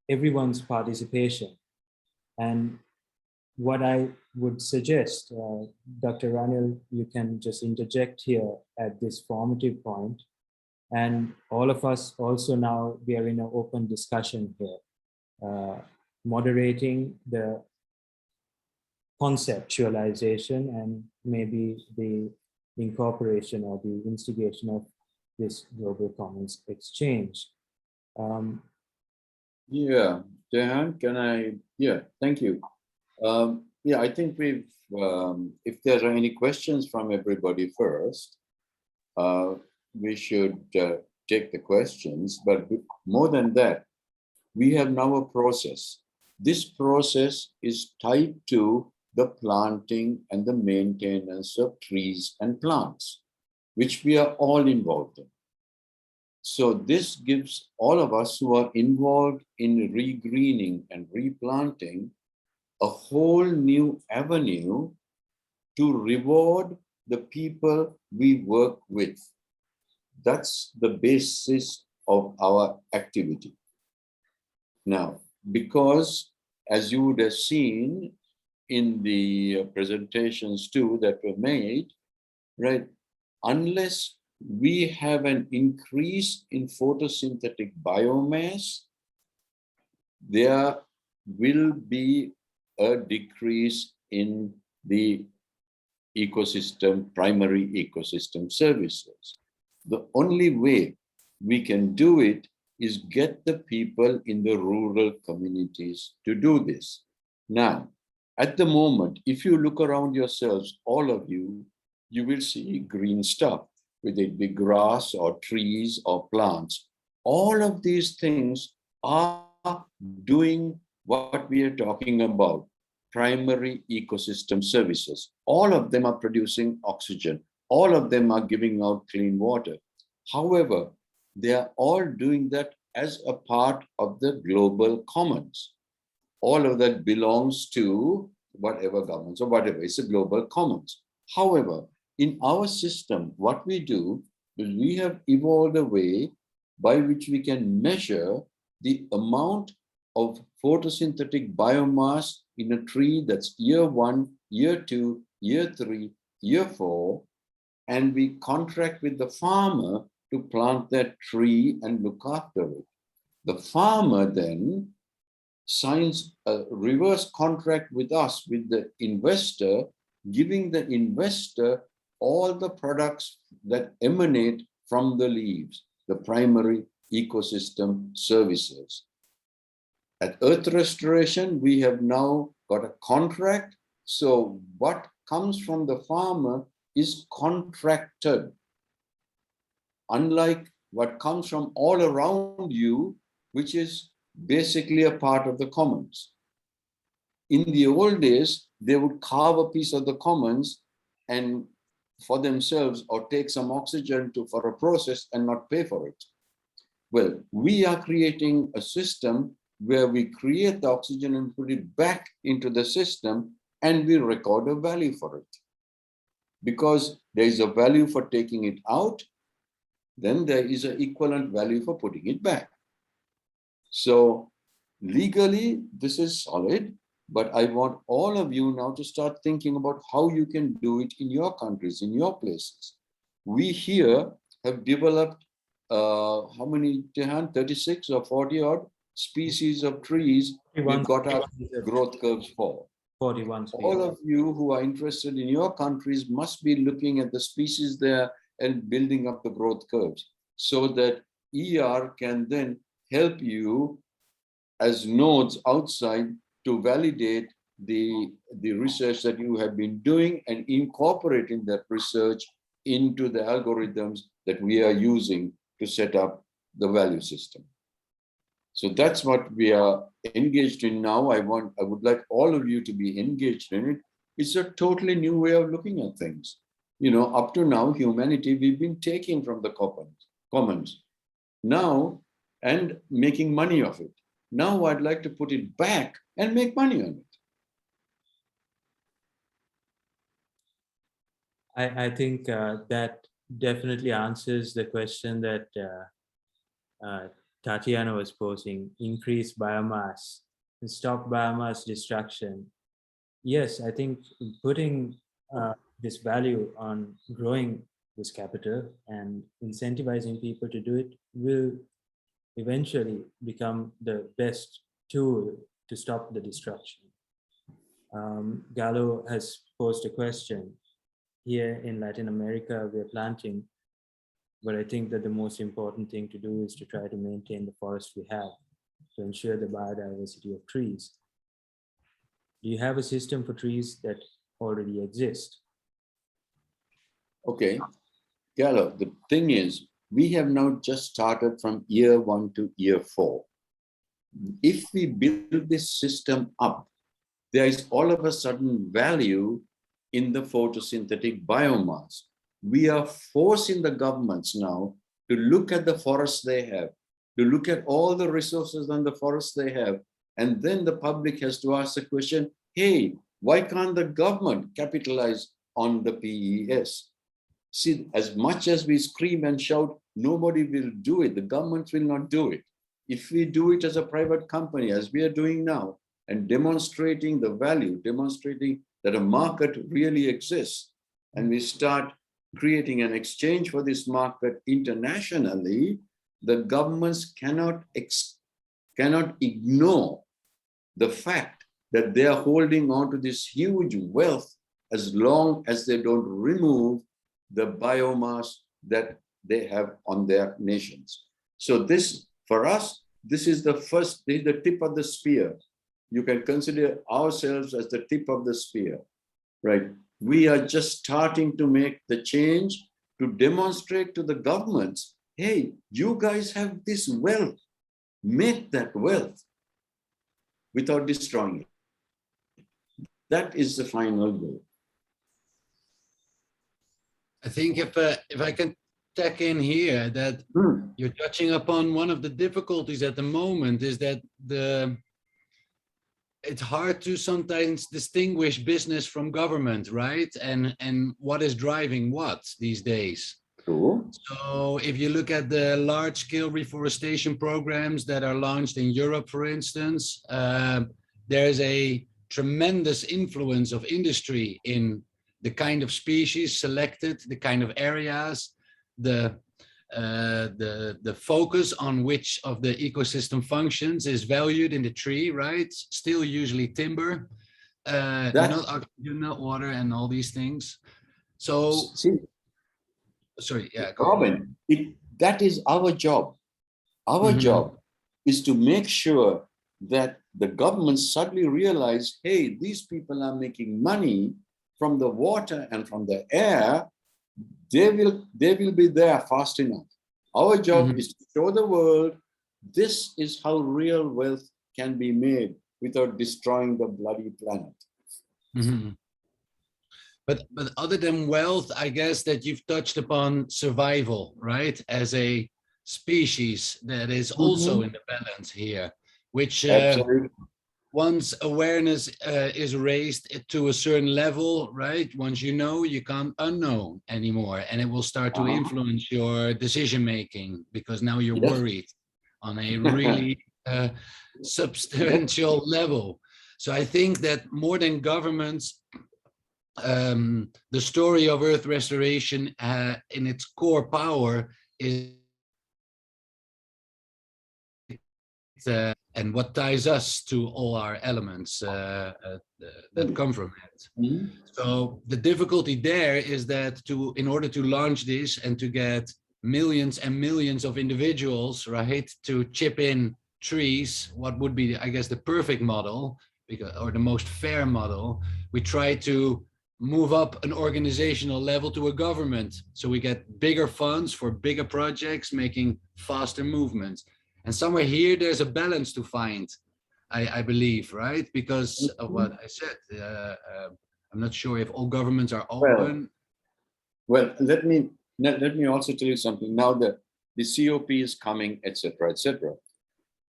everyone's participation. And what I would suggest, Dr. Ranil, you can just interject here at this formative point. And all of us also now, we are in an open discussion here, moderating the conceptualization and maybe the incorporation or the instigation of this Global Commons Exchange. Yeah, Dan, can I? Yeah, thank you. Yeah, I think we've, if there are any questions from everybody first, we should take the questions, but more than that, we have now a process. This process is tied to the planting and the maintenance of trees and plants, which we are all involved in. So this gives all of us who are involved in regreening and replanting a whole new avenue to reward the people we work with. That's the basis of our activity. Now, because as you would have seen in the presentations too that were made, right, unless we have an increase in photosynthetic biomass, there will be a decrease in the ecosystem, primary ecosystem services. The only way we can do it is get the people in the rural communities to do this. Now, at the moment, if you look around yourselves, all of you, you will see green stuff, whether it be grass or trees or plants. All of these things are doing what we are talking about, primary ecosystem services. All of them are producing oxygen. All of them are giving out clean water. However, they are all doing that as a part of the global commons. All of that belongs to whatever governments or whatever, it's a global commons. However, in our system, what we do is we have evolved a way by which we can measure the amount of photosynthetic biomass in a tree that's year 1, year 2, year 3, year 4, and we contract with the farmer to plant that tree and look after it. The farmer then signs a reverse contract with us, with the investor, giving the investor all the products that emanate from the leaves, the primary ecosystem services. At EarthRestoration, we have now got a contract. So what comes from the farmer is contracted. Unlike what comes from all around you, which is basically a part of the commons. In the old days, they would carve a piece of the commons and for themselves or take some oxygen for a process and not pay for it. Well, we are creating a system where we create the oxygen and put it back into the system and we record a value for it. Because there is a value for taking it out, then there is an equivalent value for putting it back. So legally, this is solid, but I want all of you now to start thinking about how you can do it in your countries, in your places. We here have developed, how many, Tehan, 36 or 40 odd species of trees we've got our growth curves for. 41 species. All of you who are interested in your countries must be looking at the species there and building up the growth curves so that ER can then help you as nodes outside to validate the research that you have been doing and incorporating that research into the algorithms that we are using to set up the value system. So that's what we are engaged in now. I would like all of you to be engaged in it. It's a totally new way of looking at things. You know, up to now, humanity, we've been taking from the commons now and making money of it. Now I'd like to put it back and make money on it. I think that definitely answers the question that Tatiana was posing: increase biomass and stop biomass destruction. Yes, I think putting this value on growing this capital and incentivizing people to do it will eventually become the best tool to stop the destruction. Gallo has posed a question. Here in Latin America, we're planting, but I think that the most important thing to do is to try to maintain the forest we have to ensure the biodiversity of trees. Do you have a system for trees that already exist? Okay, Gallo, the thing is, we have now just started from year 1 to year 4. If we build this system up, there is all of a sudden value in the photosynthetic biomass. We are forcing the governments now to look at the forests they have, to look at all the resources on the forests they have, and then the public has to ask the question, hey, why can't the government capitalize on the PES? See, as much as we scream and shout, nobody will do it. The governments will not do it. If we do it as a private company, as we are doing now, and demonstrating the value, demonstrating that a market really exists, and we start creating an exchange for this market internationally, the governments cannot ignore the fact that they are holding on to this huge wealth as long as they don't remove the biomass that they have on their nations. So this, for us, this is the tip of the spear. You can consider ourselves as the tip of the spear, right? We are just starting to make the change to demonstrate to the governments, hey, you guys have this wealth, make that wealth without destroying it. That is the final goal. I think if I can tack in here, that you're touching upon one of the difficulties at the moment is that it's hard to sometimes distinguish business from government, right? And what is driving what these days. Cool. So if you look at the large-scale reforestation programs that are launched in Europe, for instance, there's a tremendous influence of industry in the kind of species selected, the kind of areas, the focus on which of the ecosystem functions is valued in the tree, right? Still usually timber, not water and all these things. So, sorry, yeah. Robin, that is our job. Our job is to make sure that the government suddenly realize, hey, these people are making money from the water and from the air, they will be there fast enough. Our job is to show the world this is how real wealth can be made without destroying the bloody planet. But other than wealth, I guess that you've touched upon survival, right? As a species that is also in the balance here, which once awareness is raised to a certain level, right? Once you know, you can't unknow anymore, and it will start to influence your decision making because now you're worried on a really substantial level. So I think that more than governments, the story of Earth restoration in its core power is and what ties us to all our elements that come from it. So the difficulty there is that in order to launch this and to get millions and millions of individuals, right, to chip in trees, what would be, I guess, the perfect model, or the most fair model, we try to move up an organizational level to a government. So we get bigger funds for bigger projects, making faster movements. And somewhere here, there's a balance to find, I believe, right? Because of what I said. I'm not sure if all governments are open. Well, let me also tell you something. Now the COP is coming, etc., etc.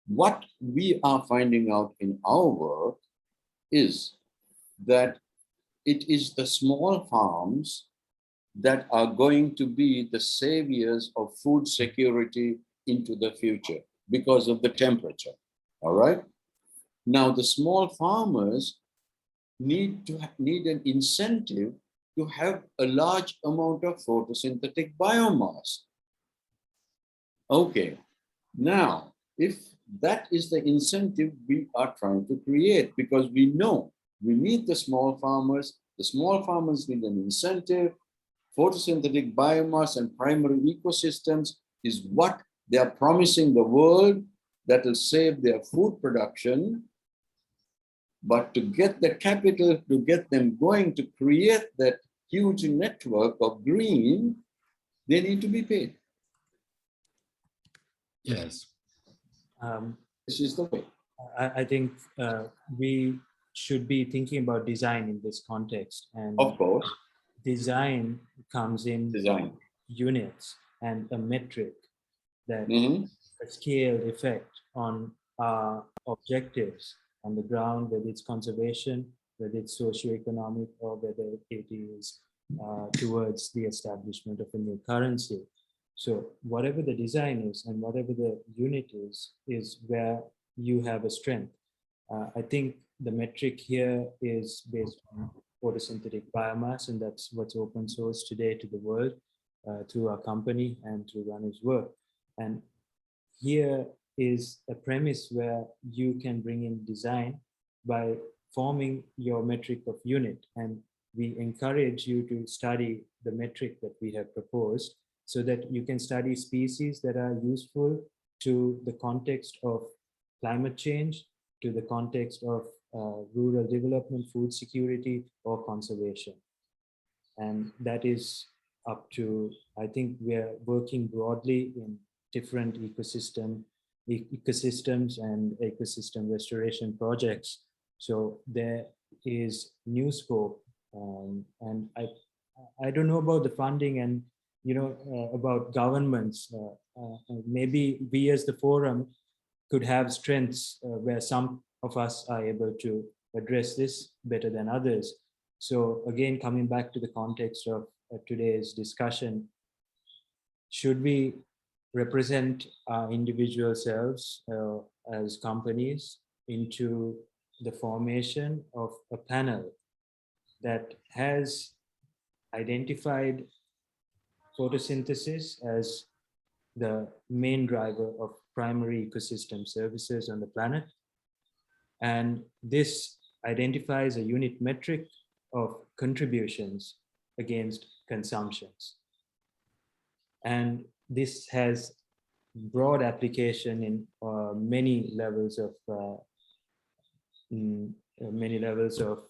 What we are finding out in our work is that it is the small farms that are going to be the saviors of food security into the future because of the temperature. All right. Now the small farmers need an incentive to have a large amount of photosynthetic biomass. Okay. Now, if that is the incentive we are trying to create, because we know we need the small farmers need an incentive. Photosynthetic biomass and primary ecosystems is what they are promising the world that will save their food production. But to get the capital, to get them going to create that huge network of green, they need to be paid. Yes. This is the way. I think we should be thinking about design in this context. And of course, design comes in units and a metric that a scale effect on our objectives on the ground, whether it's conservation, whether it's socioeconomic, or whether it is towards the establishment of a new currency. So whatever the design is and whatever the unit is where you have a strength. I think the metric here is based on photosynthetic biomass, and that's what's open source today to the world through our company and through Ranu's work. And here is a premise where you can bring in design by forming your metric of unit. And we encourage you to study the metric that we have proposed so that you can study species that are useful to the context of climate change, to the context of rural development, food security, or conservation. And that is up to, I think we're working broadly in different ecosystems and ecosystem restoration projects. So there is new scope, and I don't know about the funding and about governments. Maybe we as the forum could have strengths where some of us are able to address this better than others. So again, coming back to the context of today's discussion, should we represent our individual selves as companies into the formation of a panel that has identified photosynthesis as the main driver of primary ecosystem services on the planet. And this identifies a unit metric of contributions against consumptions. And this has broad application in many levels of many levels of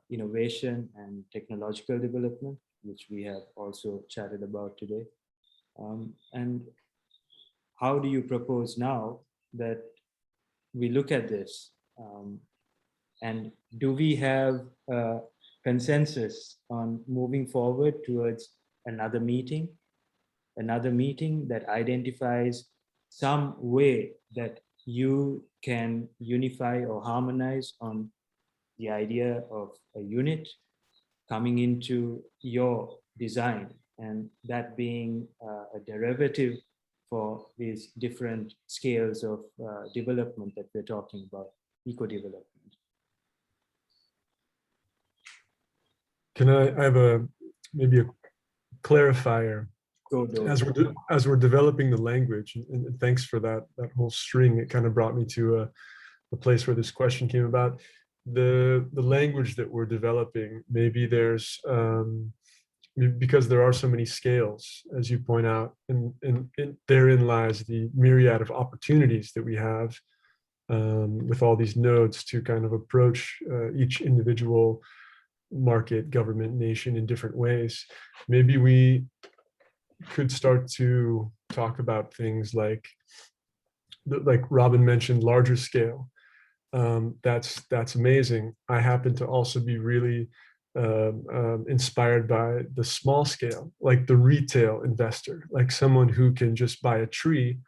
innovation and technological development, which we have also chatted about today. And how do you propose now that we look at this? And do we have a consensus on moving forward towards another meeting that identifies some way that you can unify or harmonize on the idea of a unit coming into your design, and that being a derivative for these different scales of development that we're talking about, eco-development? Can I have maybe a clarifier? As we're developing the language, and thanks for that whole string. It kind of brought me to a place where this question came about. The language that we're developing, maybe there's because there are so many scales, as you point out, and therein lies the myriad of opportunities that we have with all these nodes to kind of approach each individual market, government, nation in different ways. Maybe we could start to talk about things like Robin mentioned, larger scale. That's amazing. I happen to also be really inspired by the small scale, like the retail investor, like someone who can just buy a tree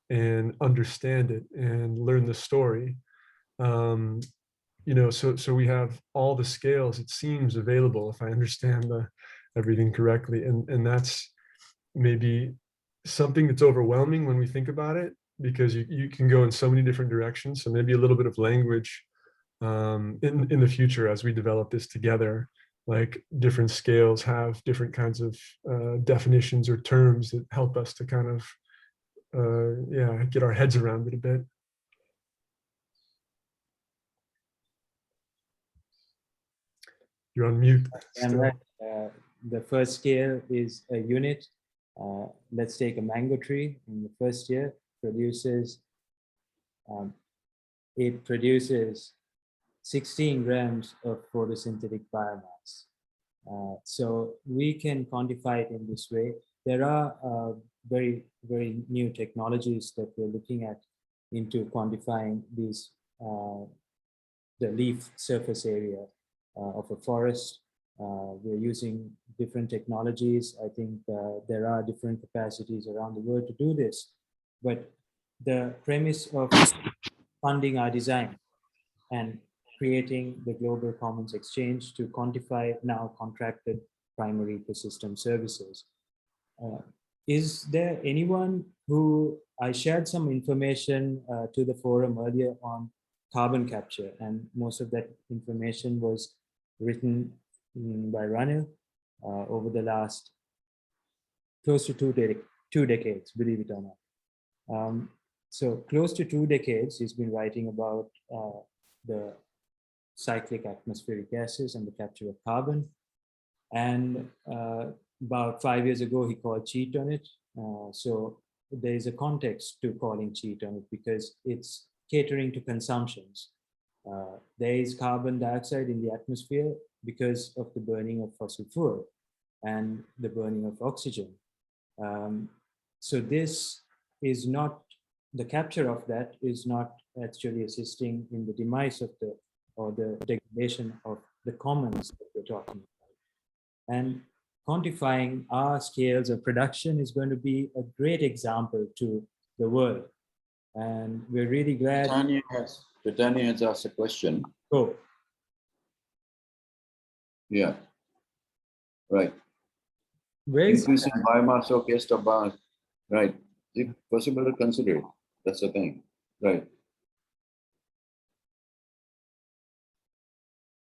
and understand it and learn the story. So we have all the scales, it seems, available, if I understand everything correctly. And that's maybe something that's overwhelming when we think about it, because you can go in so many different directions. So maybe a little bit of language in the future as we develop this together, like different scales have different kinds of definitions or terms that help us to kind of get our heads around it a bit. You're on mute. And the first scale is a unit. Let's take a mango tree. In the first year, produces 16 grams of photosynthetic biomass. So we can quantify it in this way. There are very, very new technologies that we're looking at into quantifying these, the leaf surface area of a forest. We're using different technologies. I think there are different capacities around the world to do this. But the premise of funding our design and creating the global commons exchange to quantify now contracted primary ecosystem services. Is there anyone who, I shared some information to the forum earlier on carbon capture, and most of that information was written by Ranil over the last close to two decades, believe it or not. So close to 2 decades, he's been writing about the cyclic atmospheric gases and the capture of carbon. And about 5 years ago, he called cheat on it. So there is a context to calling cheat on it because it's catering to consumptions. There is carbon dioxide in the atmosphere because of the burning of fossil fuel and the burning of oxygen. So this is not, the capture of that is not actually assisting in the demise of the degradation of the commons that we're talking about. And quantifying our scales of production is going to be a great example to the world. And we're really glad. Titania has asked a question. Oh. Yeah. Right. Very increasing biomass showcased of biomass. Right. If possible to consider it. That's the thing. Right.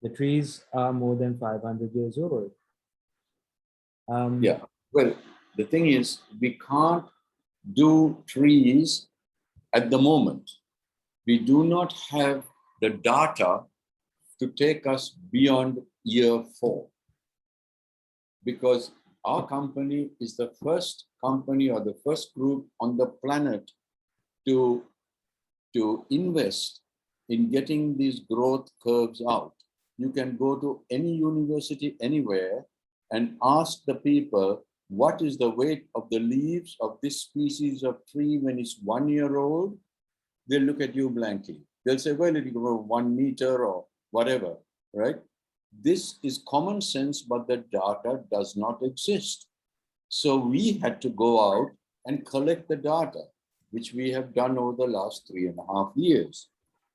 The trees are more than 500 years old. Yeah. Well, the thing is, we can't do trees at the moment. We do not have the data to take us beyond year 4. Because our company is the first company or the first group on the planet to invest in getting these growth curves out. You can go to any university anywhere and ask the people, what is the weight of the leaves of this species of tree when it's 1 year old? They'll look at you blankly. They'll say, well, it'll go 1 meter or whatever, right? This is common sense, but the data does not exist. So we had to go out and collect the data, which we have done over the last 3.5 years.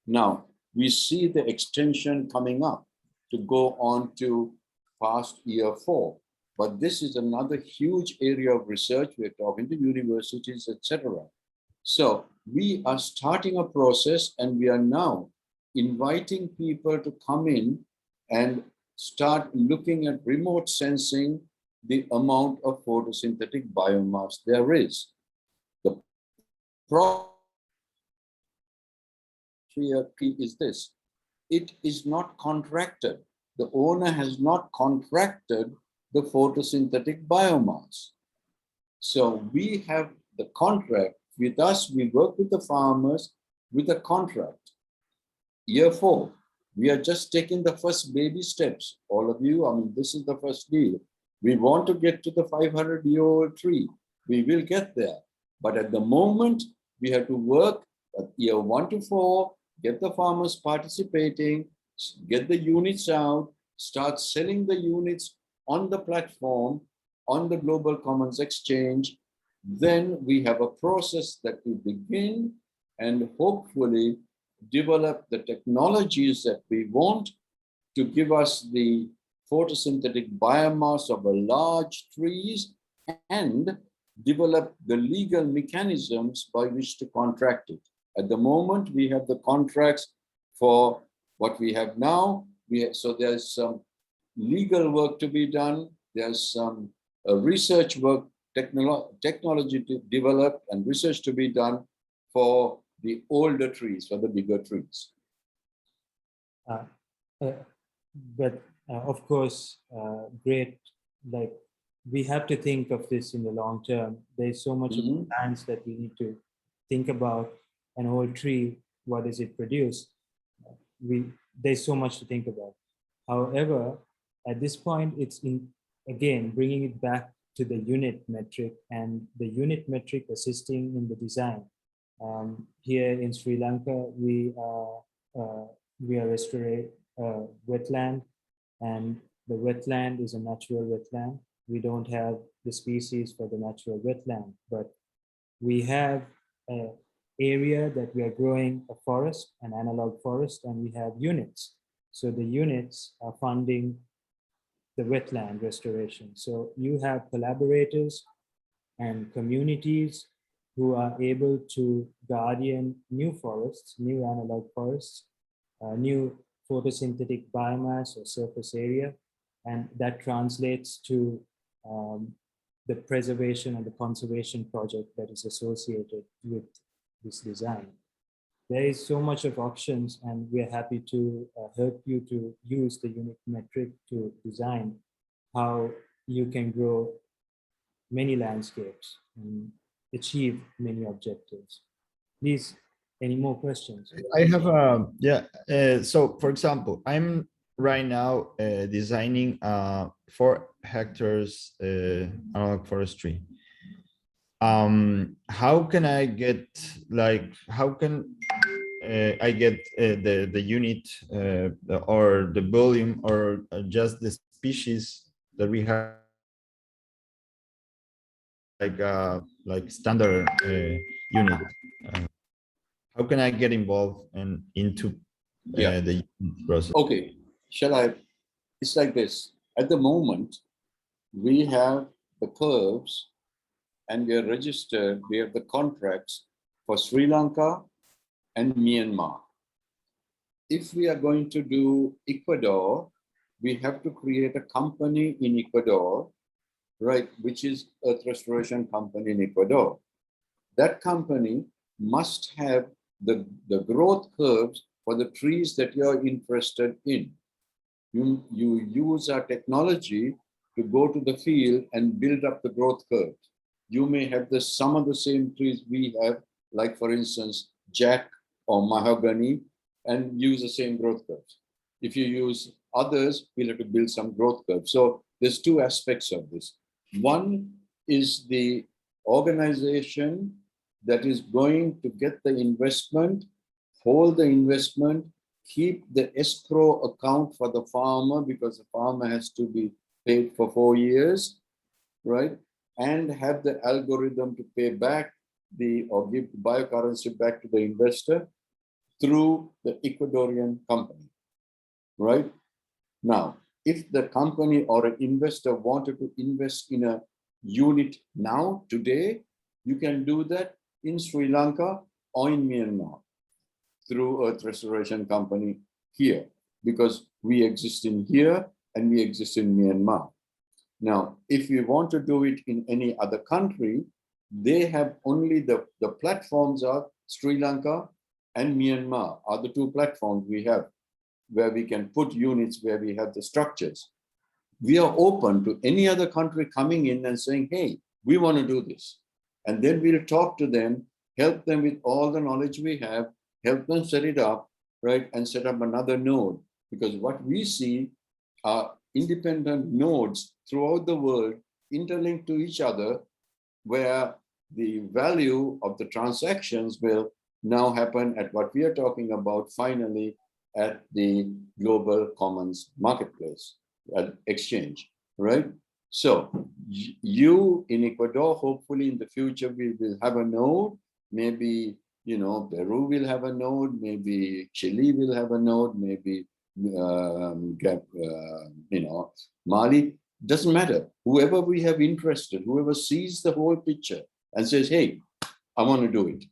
Now, we see the extension coming up to go on to past year 4. But this is another huge area of research. We're talking to universities, etc. So we are starting a process, and we are now inviting people to come in and start looking at remote sensing the amount of photosynthetic biomass there is. The problem is this: it is not contracted. The owner has not contracted the photosynthetic biomass. So we have the contract with us. We work with the farmers with a contract. Year 4, we are just taking the first baby steps. All of you, I mean, this is the first deal. We want to get to the 500-year-old tree. We will get there. But at the moment, we have to work at year 1 to 4, get the farmers participating, get the units out, start selling the units on the platform, on the Global Commons Exchange. Then we have a process that we begin and hopefully develop the technologies that we want to give us the photosynthetic biomass of a large trees, and develop the legal mechanisms by which to contract it. At the moment, we have the contracts for what we have now. So there's some legal work to be done. There's some research work, technology to develop and research to be done for the older trees, for the bigger trees. But of course, great, like we have to think of this in the long term. There's so much of plants that we need to think about. An old tree, what does it produce? There's so much to think about. However, at this point, it's again bringing it back to the unit metric, and the unit metric assisting in the design. Here in Sri Lanka, we are restoring wetland, and the wetland is a natural wetland. We don't have the species for the natural wetland, but we have an area that we are growing a forest, an analog forest, and we have units. So the units are funding the wetland restoration. So you have collaborators and communities who are able to guardian new forests, new analog forests, new photosynthetic biomass or surface area, and that translates to the preservation and the conservation project that is associated with this design. There is so much of options, and we are happy to help you to use the unit metric to design how you can grow many landscapes and achieve many objectives. Please, any more questions? I have so for example, I'm right now designing 4 hectares analog forestry. How can I get, like, how can I get the unit or the volume or just the species that we have, like standard unit? How can I get involved and into the process? Okay, shall I? It's like this. At the moment, we have the curves and we are registered. We have the contracts for Sri Lanka and Myanmar. If we are going to do Ecuador, we have to create a company in Ecuador, right, which is EarthRestoration company in Ecuador. That company must have the growth curves for the trees that you are interested in. You use our technology to go to the field and build up the growth curves. You may have some of the same trees we have, like for instance, jack or mahogany, and use the same growth curves. If you use others, we'll have to build some growth curves. So there's two aspects of this. One is the organization that is going to get the investment, hold the investment, keep the escrow account for the farmer because the farmer has to be paid for 4 years, right? And have the algorithm to pay back or give the biocurrency back to the investor through the Ecuadorian company, right? Now, if the company or an investor wanted to invest in a unit now, today, you can do that in Sri Lanka or in Myanmar through Earth Restoration Company here, because we exist in here and we exist in Myanmar. Now, if you want to do it in any other country, they have only the platforms are Sri Lanka and Myanmar are the two platforms we have where we can put units where we have the structures. We are open to any other country coming in and saying, hey, we want to do this. And then we'll talk to them, help them with all the knowledge we have, help them set it up, right, and set up another node. Because what we see are independent nodes throughout the world interlinked to each other, where the value of the transactions will now happen at what we are talking about finally at the global commons marketplace, at exchange, right? So you in Ecuador, hopefully in the future, we will have a node, maybe, you know, Peru will have a node, maybe Chile will have a node, maybe, you know, Mali, doesn't matter. Whoever we have interested, whoever sees the whole picture and says, hey, I want to do it,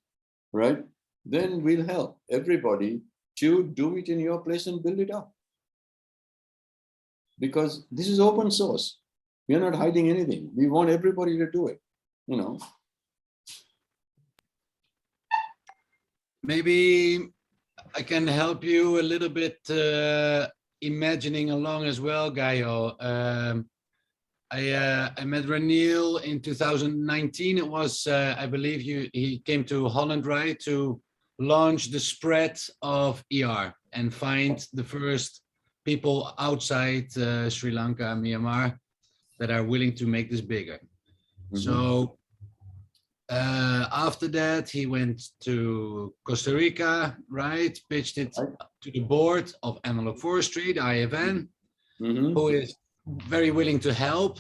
right? Then we'll help everybody to do it in your place and build it up. Because this is open source. We are not hiding anything. We want everybody to do it, you know. Maybe I can help you a little bit imagining along as well, Gaio. I met Ranil in 2019. It was, I believe he came to Holland, right, to launch the spread of ER and find the first people outside Sri Lanka, Myanmar, that are willing to make this bigger. Mm-hmm. So after that, he went to Costa Rica, right? Pitched it to the board of Analog Forestry, the IFN, mm-hmm. who is very willing to help.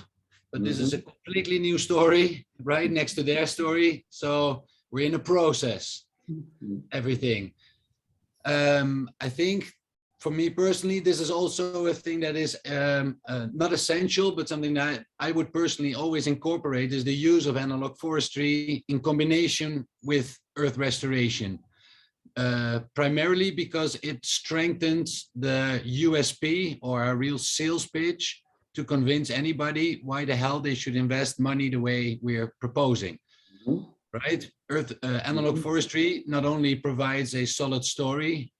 But mm-hmm. this is a completely new story, right? Next to their story. So we're in a process, mm-hmm. everything. I think for me personally, this is also a thing that is not essential, but something that I would personally always incorporate is the use of analog forestry in combination with earth restoration. Primarily because it strengthens the USP or a real sales pitch to convince anybody why the hell they should invest money the way we're proposing. Mm-hmm. Right? Analog forestry not only provides a solid story,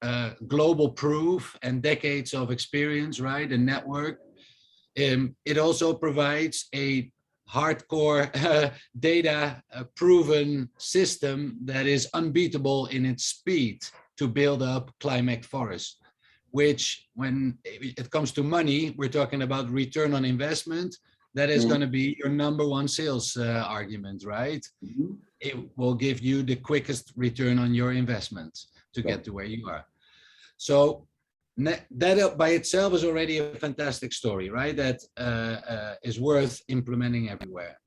global proof and decades of experience, right? A network. It also provides a hardcore data proven system that is unbeatable in its speed to build up climax forests, which when it comes to money, we're talking about return on investment. That is going to be your number one sales argument, right? Mm-hmm. It will give you the quickest return on your investment to get to where you are. So that by itself is already a fantastic story, right? That is worth implementing everywhere.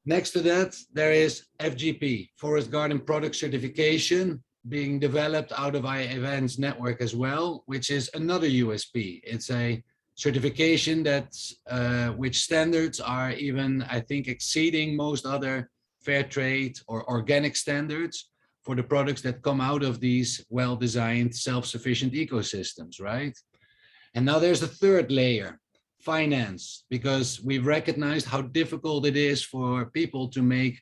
Next to that, there is FGP, Forest Garden Product Certification, being developed out of IFN's network as well, which is another USP. It's a certification that's which standards are even, I think, exceeding most other fair trade or organic standards for the products that come out of these well-designed, self-sufficient ecosystems, right? And now there's a third layer, finance, because we've recognized how difficult it is for people to make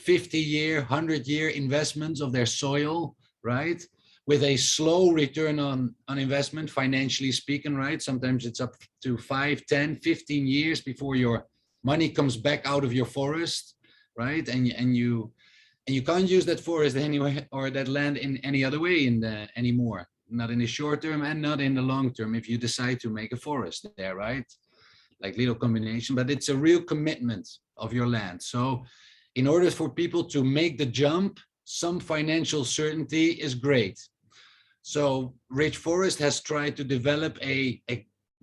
50-year, 100-year investments of their soil, right? With a slow return on investment, financially speaking, right? Sometimes it's up to 5, 10, 15 years before your money comes back out of your forest, right? And you can't use that forest anyway or that land in any other way anymore. not in the short term and not in the long term if you decide to make a forest there, right? Like little combination, but it's a real commitment of your land. So in order for people to make the jump, some financial certainty is great. So Rich Forest has tried to develop a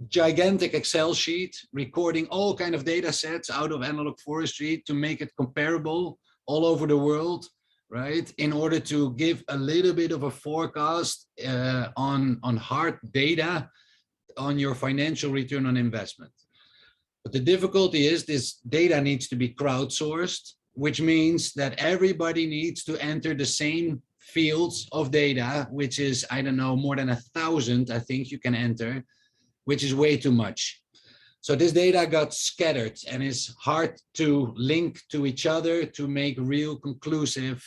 gigantic Excel sheet recording all kind of data sets out of analog forestry to make it comparable all over the world, right? In order to give a little bit of a forecast on hard data on your financial return on investment. But the difficulty is this data needs to be crowdsourced, which means that everybody needs to enter the same fields of data, which is, I don't know, more than 1,000, I think you can enter, which is way too much. So this data got scattered and is hard to link to each other to make real conclusive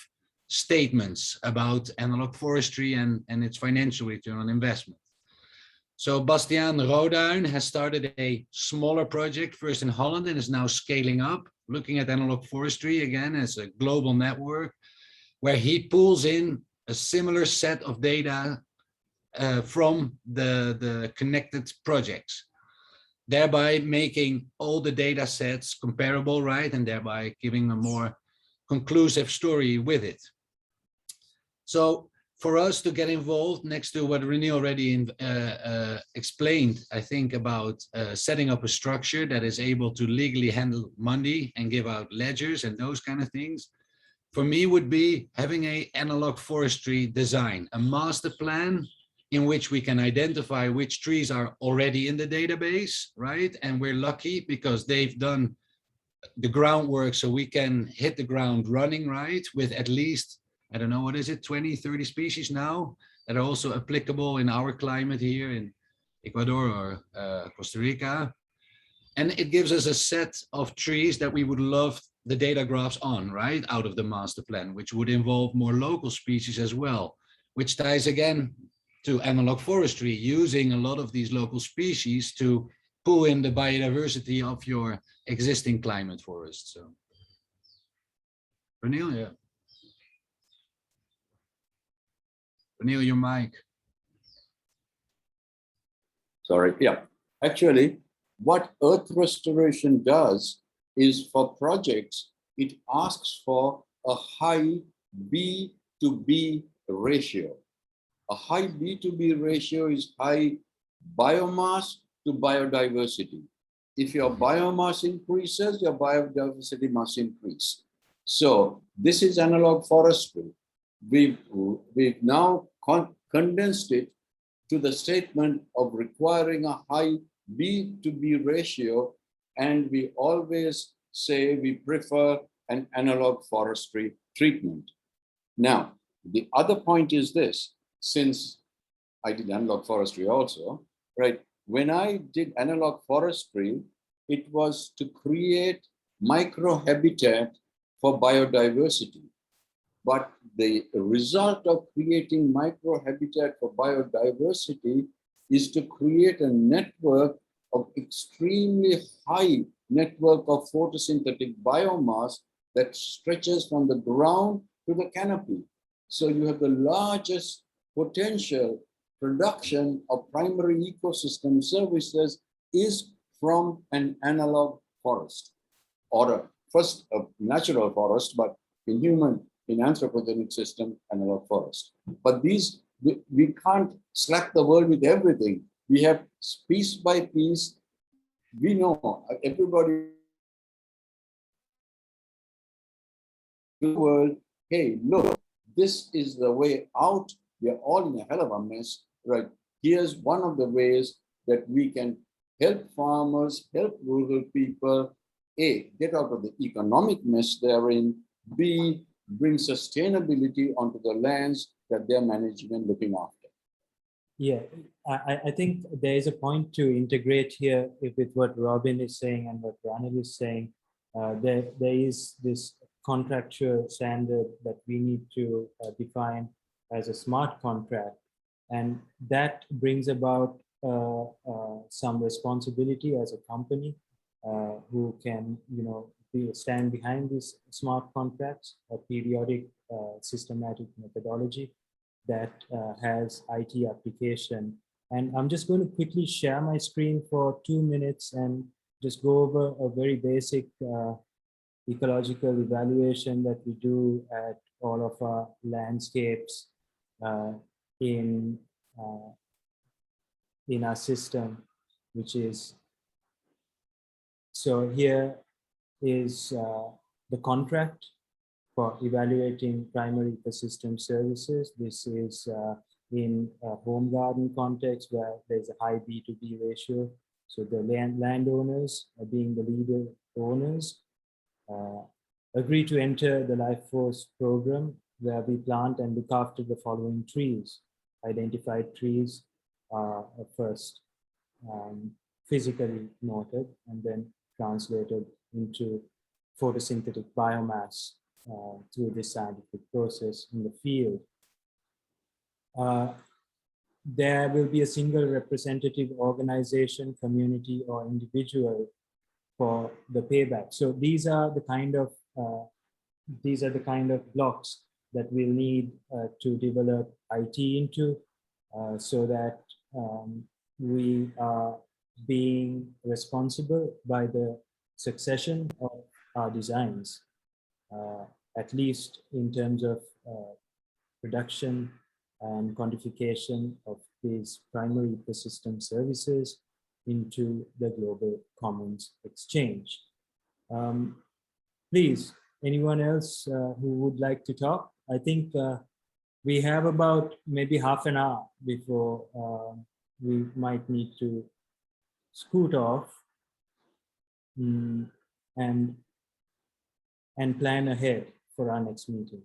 statements about analog forestry and its financial return on investment. So Bastiaan Roduin has started a smaller project, first in Holland, and is now scaling up, looking at analog forestry again as a global network, where he pulls in a similar set of data from the connected projects, thereby making all the data sets comparable, right? And thereby giving a more conclusive story with it. So for us to get involved, next to what René already explained, I think about setting up a structure that is able to legally handle money and give out ledgers and those kind of things, for me would be having an analog forestry design, a master plan in which we can identify which trees are already in the database, right? And we're lucky because they've done the groundwork so we can hit the ground running, right? With at least, I don't know, what is it, 20, 30 species now that are also applicable in our climate here in Ecuador or Costa Rica. And it gives us a set of trees that we would love the data graphs on, right, out of the master plan, which would involve more local species as well, which ties again to analog forestry, using a lot of these local species to pull in the biodiversity of your existing climate forest. So, René, yeah. René, your mic. Sorry, yeah. Actually, what Earth Restoration does is for projects, it asks for a high B to B ratio. A high B to B ratio is high biomass to biodiversity. If your biomass increases, your biodiversity must increase. So this is analog forestry. We've now condensed it to the statement of requiring a high B to B ratio, and we always say we prefer an analog forestry treatment. Now, the other point is this, since I did analog forestry also, right? When I did analog forestry, it was to create microhabitat for biodiversity. But the result of creating microhabitat for biodiversity is to create a network of extremely high network of photosynthetic biomass that stretches from the ground to the canopy. So you have the largest potential production of primary ecosystem services is from an analog forest, or first a natural forest, but in anthropogenic system, analog forest. But these, we can't slap the world with everything. We have piece by piece. We know everybody in the world, hey, look, this is the way out. We are all in a hell of a mess, right? Here's one of the ways that we can help farmers, help rural people, A, get out of the economic mess they're in, B, bring sustainability onto the lands that they're managing and looking after. Yeah, I think there is a point to integrate here with what Robin is saying and what Ranil is saying. There is this contractual standard that we need to define as a smart contract, and that brings about some responsibility as a company who can, stand behind these smart contracts, a periodic systematic methodology, that has IT application. And I'm just going to quickly share my screen for 2 minutes and just go over a very basic ecological evaluation that we do at all of our landscapes in our system, which is, so here is the contract for evaluating primary ecosystem services. This is in a home garden context where there's a high B2B ratio. So the landowners, being the leader owners, agree to enter the LifeForce program, where we plant and look after the following trees. Identified trees are first physically noted and then translated into photosynthetic biomass through this scientific process in the field. There will be a single representative organization, community, or individual for the payback. So these are the kind of blocks that we'll need to develop IT into, so that we are being responsible by the succession of our designs, at least in terms of production and quantification of these primary ecosystem services into the global commons exchange. Please, anyone else who would like to talk? I think we have about maybe half an hour before we might need to scoot off and plan ahead for our next meeting.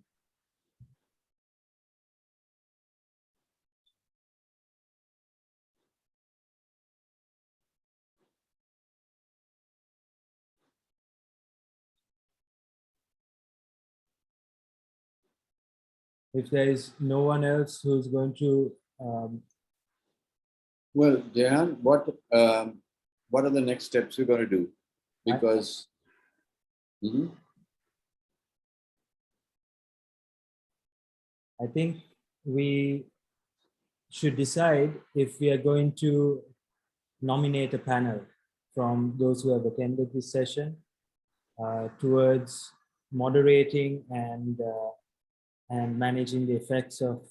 If there is no one else who's going to well, Jehan, what are the next steps we're going to do? Because I think we should decide if we are going to nominate a panel from those who have attended this session towards moderating and managing the effects of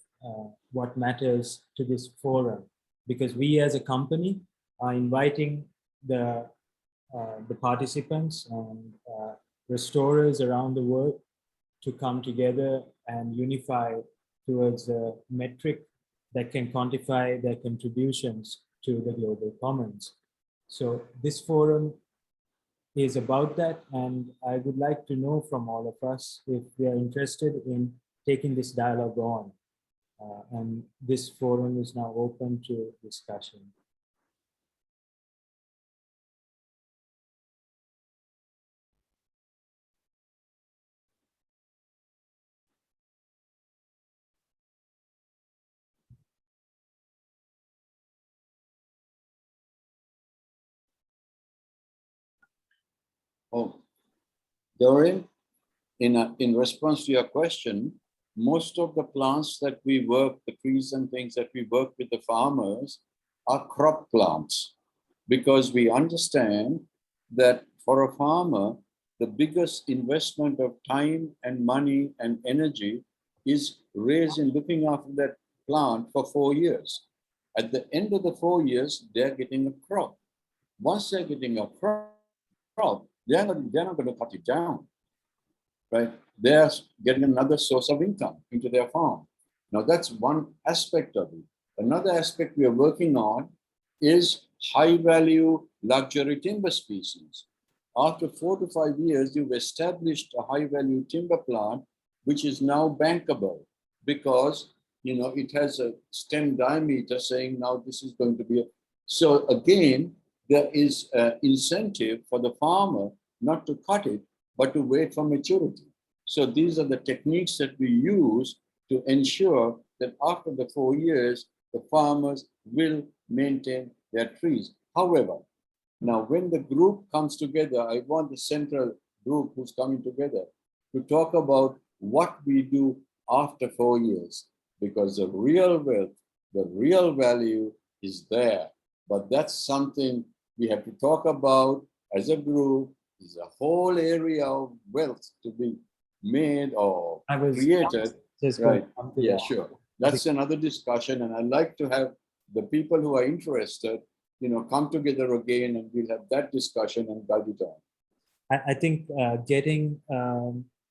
what matters to this forum, because we as a company are inviting the participants and restorers around the world to come together and unify towards a metric that can quantify their contributions to the global commons. So this forum is about that, and I would like to know from all of us if we are interested in taking this dialogue on. And this forum is now open to discussion. Oh, Doreen, in response to your question, most of the plants that we work, the trees and things that we work with the farmers are crop plants, because we understand that for a farmer, the biggest investment of time and money and energy is raised in looking after that plant for 4 years. At the end of the 4 years, they're getting a crop. Once they're getting a crop, they're not going to cut it down, right? They're getting another source of income into their farm. Now that's one aspect of it. Another aspect we are working on is high value luxury timber species. After 4 to 5 years, you've established a high value timber plant, which is now bankable because, you know, it has a stem diameter saying now this is going to be so again, there is an incentive for the farmer not to cut it, but to wait for maturity. So these are the techniques that we use to ensure that after the 4 years, the farmers will maintain their trees. However, now when the group comes together, I want the central group who's coming together to talk about what we do after 4 years. because the real wealth, the real value is there. But that's something we have to talk about as a group. There's a whole area of wealth to be made or created. Just Right. come to Yeah, that. sure. That's another discussion. And I'd like to have the people who are interested, come together again, and we'll have that discussion and guide it on. I think getting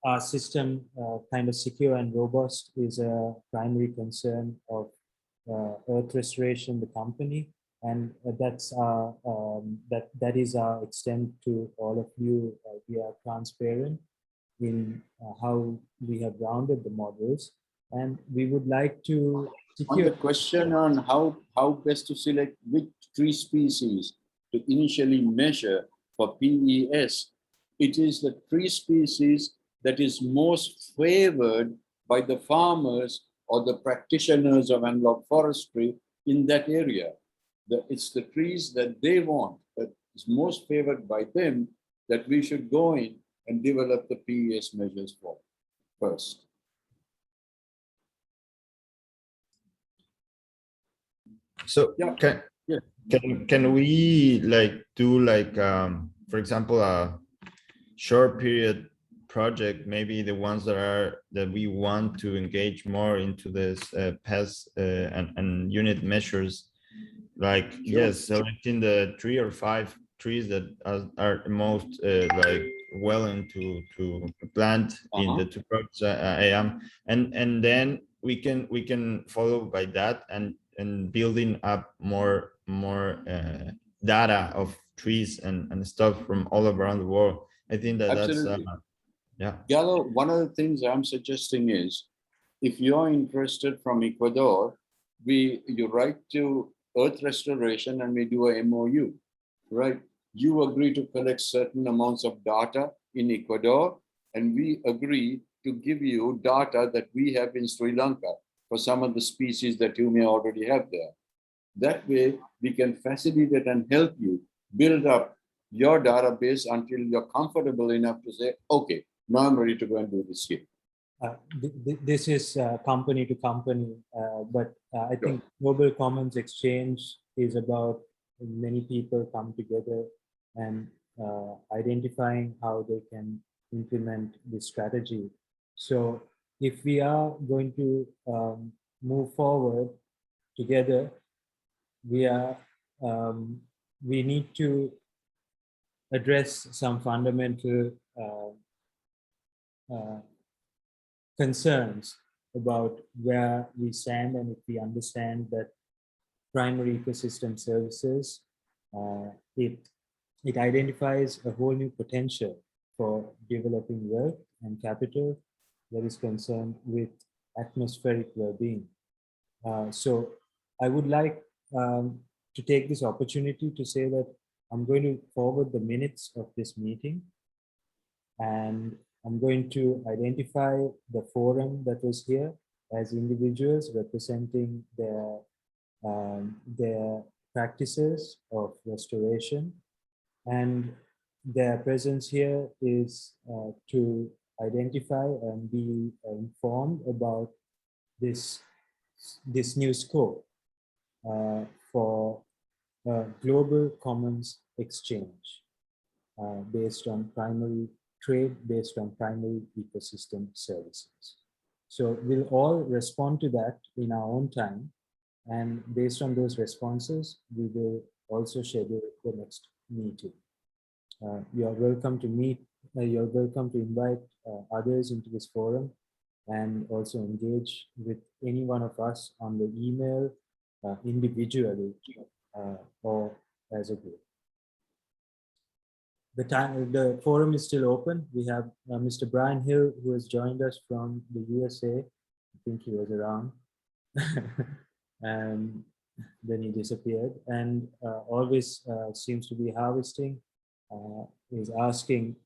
our system kind of secure and robust is a primary concern of EarthRestoration, the company, and that's that is our extent to all of you. We are transparent in how we have rounded the models, and we would like to On the question on how best to select which tree species to initially measure for PES, it is the tree species that is most favored by the farmers or the practitioners of analog forestry in that area. It's the trees that they want, that is most favored by them, that we should go in and develop the PES measures for first. So Yeah. can we do for example a short period project, maybe the ones that we want to engage more into this PES and unit measures, selecting the 3 or 5 trees that are most willing to plant in the 2 projects I am, and then we can follow by that and building up more data of trees and stuff from all around the world. I think that's Gallo, one of the things I'm suggesting is, if you're interested from Ecuador, you write to EarthRestoration and we do a MOU, right? You agree to collect certain amounts of data in Ecuador, and we agree to give you data that we have in Sri Lanka for some of the species that you may already have there. That way, we can facilitate and help you build up your database until you're comfortable enough to say, okay, now I'm ready to go and do this here. This is company to company, but I think Global Commons Exchange is about many people come together and identifying how they can implement this strategy. So if we are going to move forward together, we need to address some fundamental concerns about where we stand, and if we understand that primary ecosystem services, it identifies a whole new potential for developing wealth and capital that is concerned with atmospheric well-being. So I would like to take this opportunity to say that I'm going to forward the minutes of this meeting, and I'm going to identify the forum that was here as individuals representing their practices of restoration, and their presence here is to identify and be informed about this new scope for global commons exchange based on primary trade, based on primary ecosystem services. So we'll all respond to that in our own time, and based on those responses, we will also schedule the next meeting. You're welcome to meet, you're welcome to invite others into this forum, and also engage with any one of us on the email individually or as a group. The forum is still open. We have Mr. Brian Hill, who has joined us from the USA. I think he was around. And then he disappeared, and always seems to be harvesting. Is asking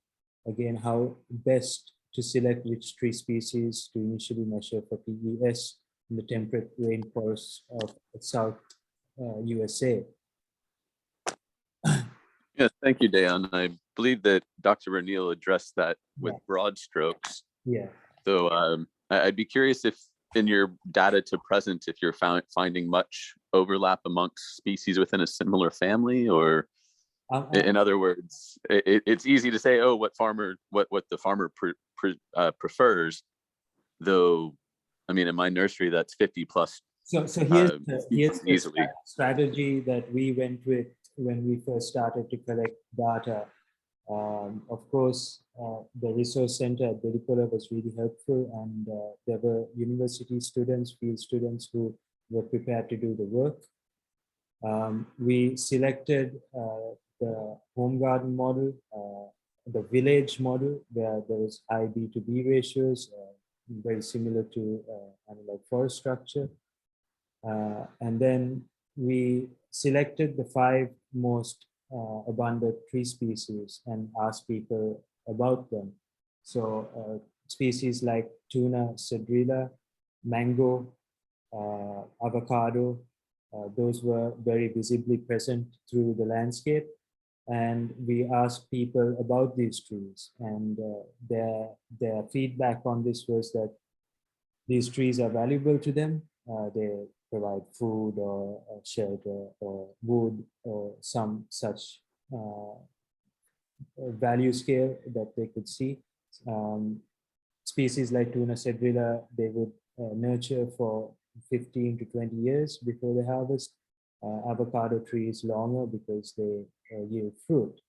again how best to select which tree species to initially measure for PES in the temperate rainforests of South USA. Yes, thank you, Dayan. I believe that Dr. Ranil addressed that with broad strokes. Yeah. So I'd be curious if in your data to present, if you're finding much overlap amongst species within a similar family, or in other words, it's easy to say, oh, what the farmer prefers, though. I mean, in my nursery, that's 50 plus. So here's the easily strategy that we went with when we first started to collect data. Of course, the resource center at Bedipura was really helpful, and there were university students, field students who were prepared to do the work. We selected the home garden model, the village model, where there was high B2B ratios, very similar to analog forest structure. And then we selected the 5 most abundant tree species and asked people about them. So species like tuna, cedrela, mango, avocado, those were very visibly present through the landscape. And we asked people about these trees, and their feedback on this was that these trees are valuable to them. They provide food or shelter or wood or some such value scale that they could see. Species like tuna, cedrela, they would nurture for 15 to 20 years before they harvest. Avocado trees longer because they yield fruit.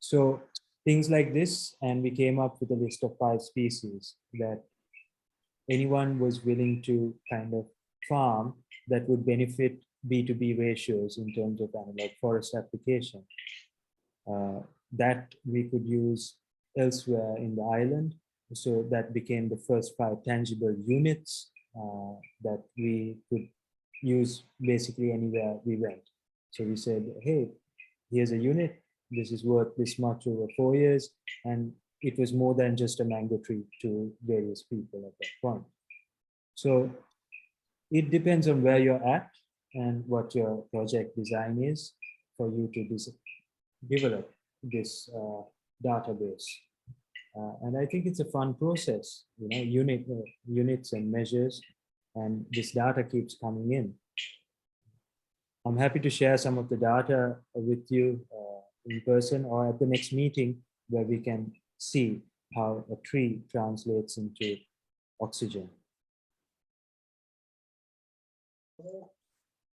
So things like this, and we came up with a list of 5 species that anyone was willing to kind of farm that would benefit B2B ratios in terms of analog forest application. That we could use elsewhere in the island. So that became the first 5 tangible units that we could use basically anywhere we went. So we said, hey, here's a unit, this is worth this much over 4 years. And it was more than just a mango tree to various people at that point. So it depends on where you're at and what your project design is for you to develop this database. And I think it's a fun process, you know, units and measures, and this data keeps coming in. I'm happy to share some of the data with you in person or at the next meeting, where we can see how a tree translates into oxygen.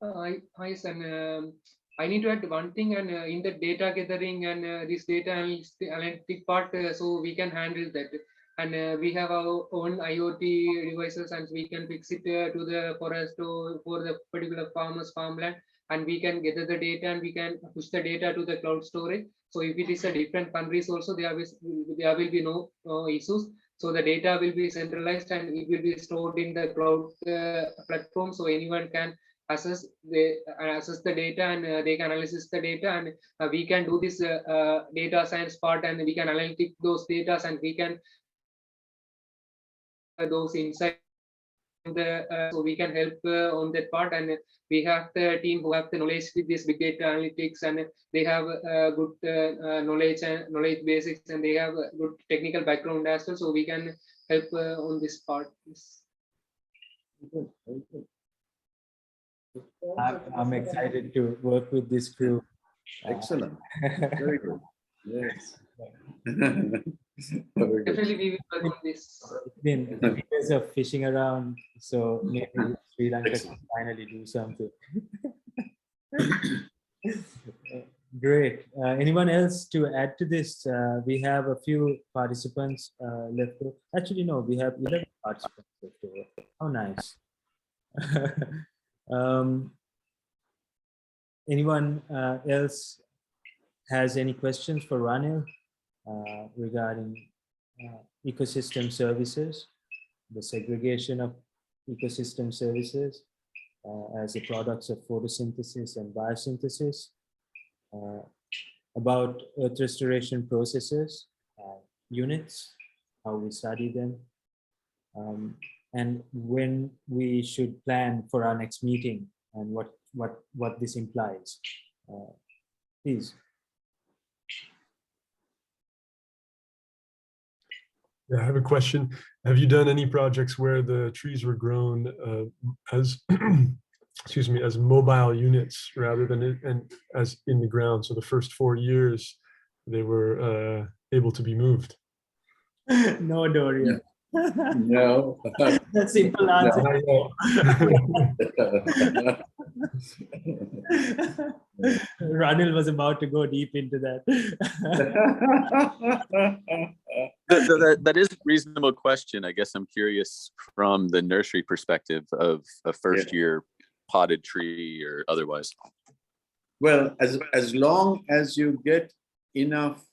Hi, Sam. I need to add one thing, and in the data gathering and this data analytic part, so we can handle that. And we have our own IoT devices, and we can fix it to the forest or for the particular farmer's farmland, and we can gather the data and we can push the data to the cloud storage. So if it is a different countries also, there will be no issues. So the data will be centralized and it will be stored in the cloud platform, so anyone can assess the data, and they can analyze the data, and we can do this data science part, and we can analyze those data, and we can those insights. So we can help on that part, and we have the team who have the knowledge with this big data analytics, and they have good knowledge basics, and they have a good technical background as well, so we can help on this part. I'm excited to work with this crew. Excellent. Very good. Yes. Definitely we will work on this. It's been years of fishing around, so maybe Sri Lanka can finally do something. Great. Anyone else to add to this? We have a few participants left. Actually, no, we have 11 participants left over. How nice. Anyone else has any questions for Ranil regarding ecosystem services, the segregation of ecosystem services as the products of photosynthesis and biosynthesis, about earth restoration processes, units, how we study them, and when we should plan for our next meeting and what this implies. Please. Yeah, I have a question. Have you done any projects where the trees were grown as, excuse me, as mobile units rather than as in the ground? So the first 4 years, they were able to be moved. No, Dorian. No. That's simple answer. Ranil was about to go deep into that. That is a reasonable question. I guess I'm curious from the nursery perspective of a first year potted tree or otherwise. Well, as long as you get enough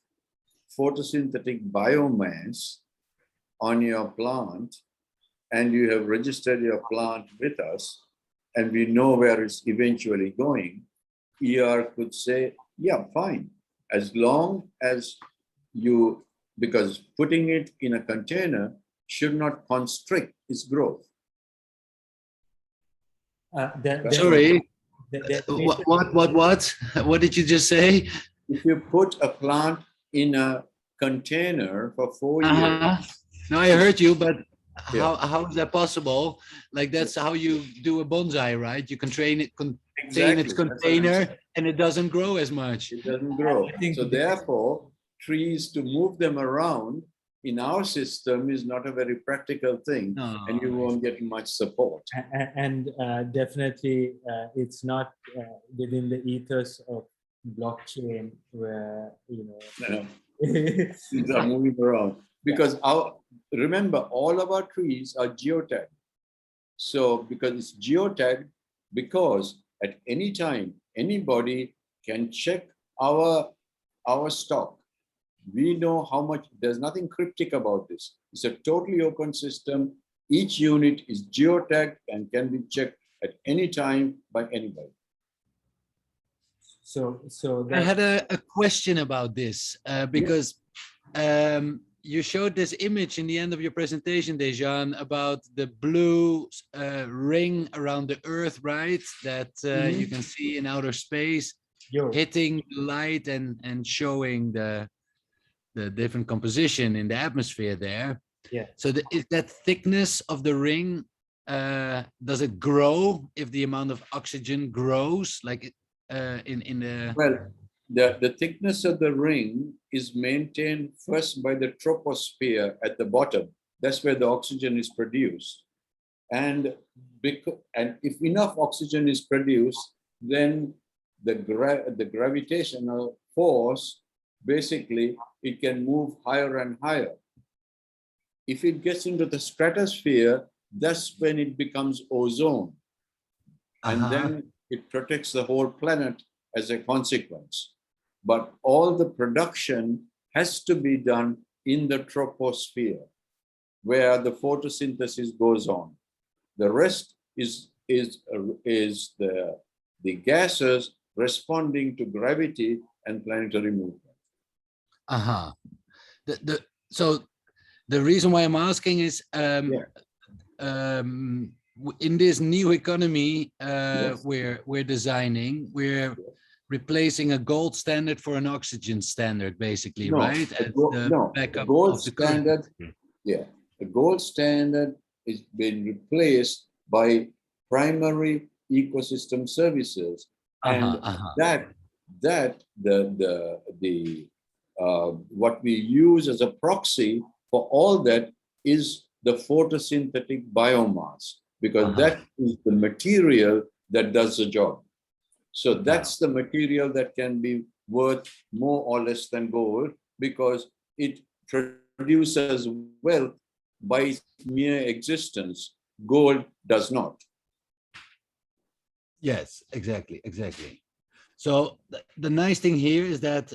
photosynthetic biomass on your plant and you have registered your plant with us and we know where it's eventually going, ER could say, yeah, fine. As long as you, because putting it in a container should not constrict its growth. Sorry, what did you just say? If you put a plant in a container for 4 years. No, I heard you, but how is that possible? Like that's how you do a bonsai, right? You contain its container and it doesn't grow as much. It doesn't grow. So therefore, trees, to move them around in our system is not a very practical thing, and you won't get much support. And definitely it's not within the ethos of blockchain where, you know, Trees are moving around. Because remember, all of our trees are geotagged. So because it's geotagged, because at any time, anybody can check our stock. We know how much, there's nothing cryptic about this. It's a totally open system. Each unit is geotagged and can be checked at any time by anybody. So I had a question about this because you showed this image in the end of your presentation, Dejan, about the blue ring around the Earth, right? That you can see in outer space, hitting light and showing the different composition in the atmosphere there. Yeah. So is that thickness of the ring, does it grow if the amount of oxygen grows, like in the? Well, the thickness of the ring is maintained first by the troposphere at the bottom. That's where the oxygen is produced. And if enough oxygen is produced, then the gravitational force, basically, it can move higher and higher. If it gets into the stratosphere, that's when it becomes ozone. And then it protects the whole planet as a consequence. But all the production has to be done in the troposphere, where the photosynthesis goes on. The rest is the gases responding to gravity and planetary movement. So the reason why I'm asking is in this new economy we're designing, we're replacing a gold standard for an oxygen standard, basically, right? The gold standard, the gold standard is being replaced by primary ecosystem services, and what we use as a proxy for all that is the photosynthetic biomass, because that is the material that does the job. So that's the material that can be worth more or less than gold, because it produces wealth by its mere existence. Gold does not. Yes, exactly. So the nice thing here is that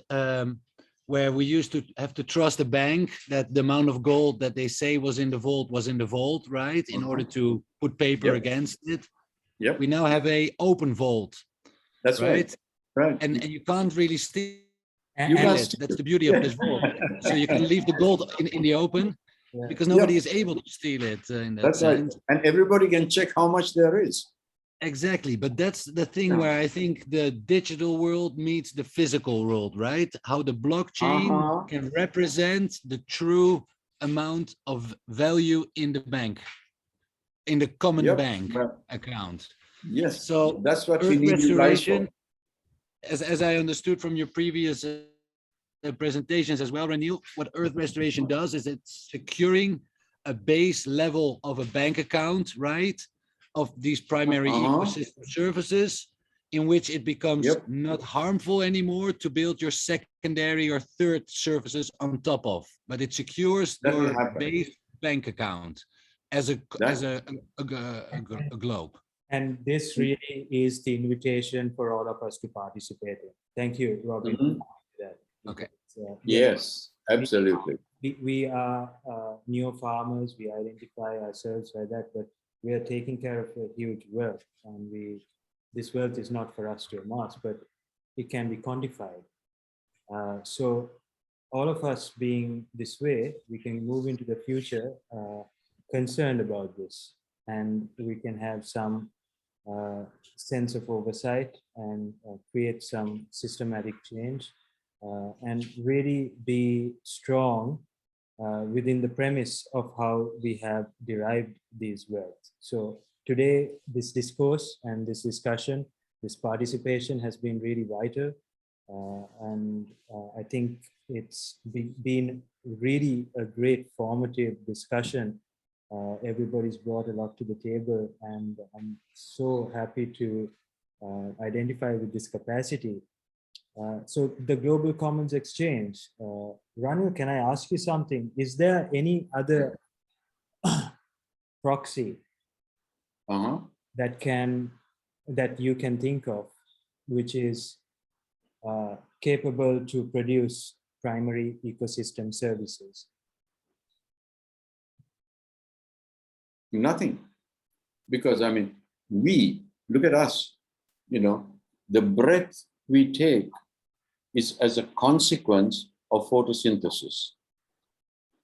where we used to have to trust the bank that the amount of gold that they say was in the vault, right? In order to put paper against it. Yep. We now have a open vault. That's right. And you can't really steal it. That's the beauty of this vault. So you can leave the gold in the open because nobody is able to steal it in that sense. Right. And everybody can check how much there is. Exactly. But that's the thing where I think the digital world meets the physical world, right? How the blockchain can represent the true amount of value in the bank, in the common Yep, bank but- account. Yes, So that's what we Earth need restoration, as I understood from your previous presentations as well, Ranil, what Earth restoration does is it's securing a base level of a bank account, right? Of these primary ecosystem services, in which it becomes not harmful anymore to build your secondary or third services on top of, but it secures That will your happen. base bank account as a globe. And this really is the invitation for all of us to participate in. Thank you, Robin. For that. Okay. Yes, absolutely. We are neo farmers. We identify ourselves like that, but we are taking care of a huge wealth, and this wealth is not for us to amass, but it can be quantified. So all of us being this way, we can move into the future concerned about this, and we can have some sense of oversight and create some systematic change and really be strong within the premise of how we have derived these wealth. So today, this discourse and this discussion, this participation has been really vital. And I think it's been really a great formative discussion. Everybody's brought a lot to the table, and I'm so happy to identify with this capacity. So the Global Commons Exchange, Ranil, can I ask you something? Is there any other proxy that you can think of, which is capable to produce primary ecosystem services? Nothing, because I mean, we look at us, you know, the breath we take is as a consequence of photosynthesis,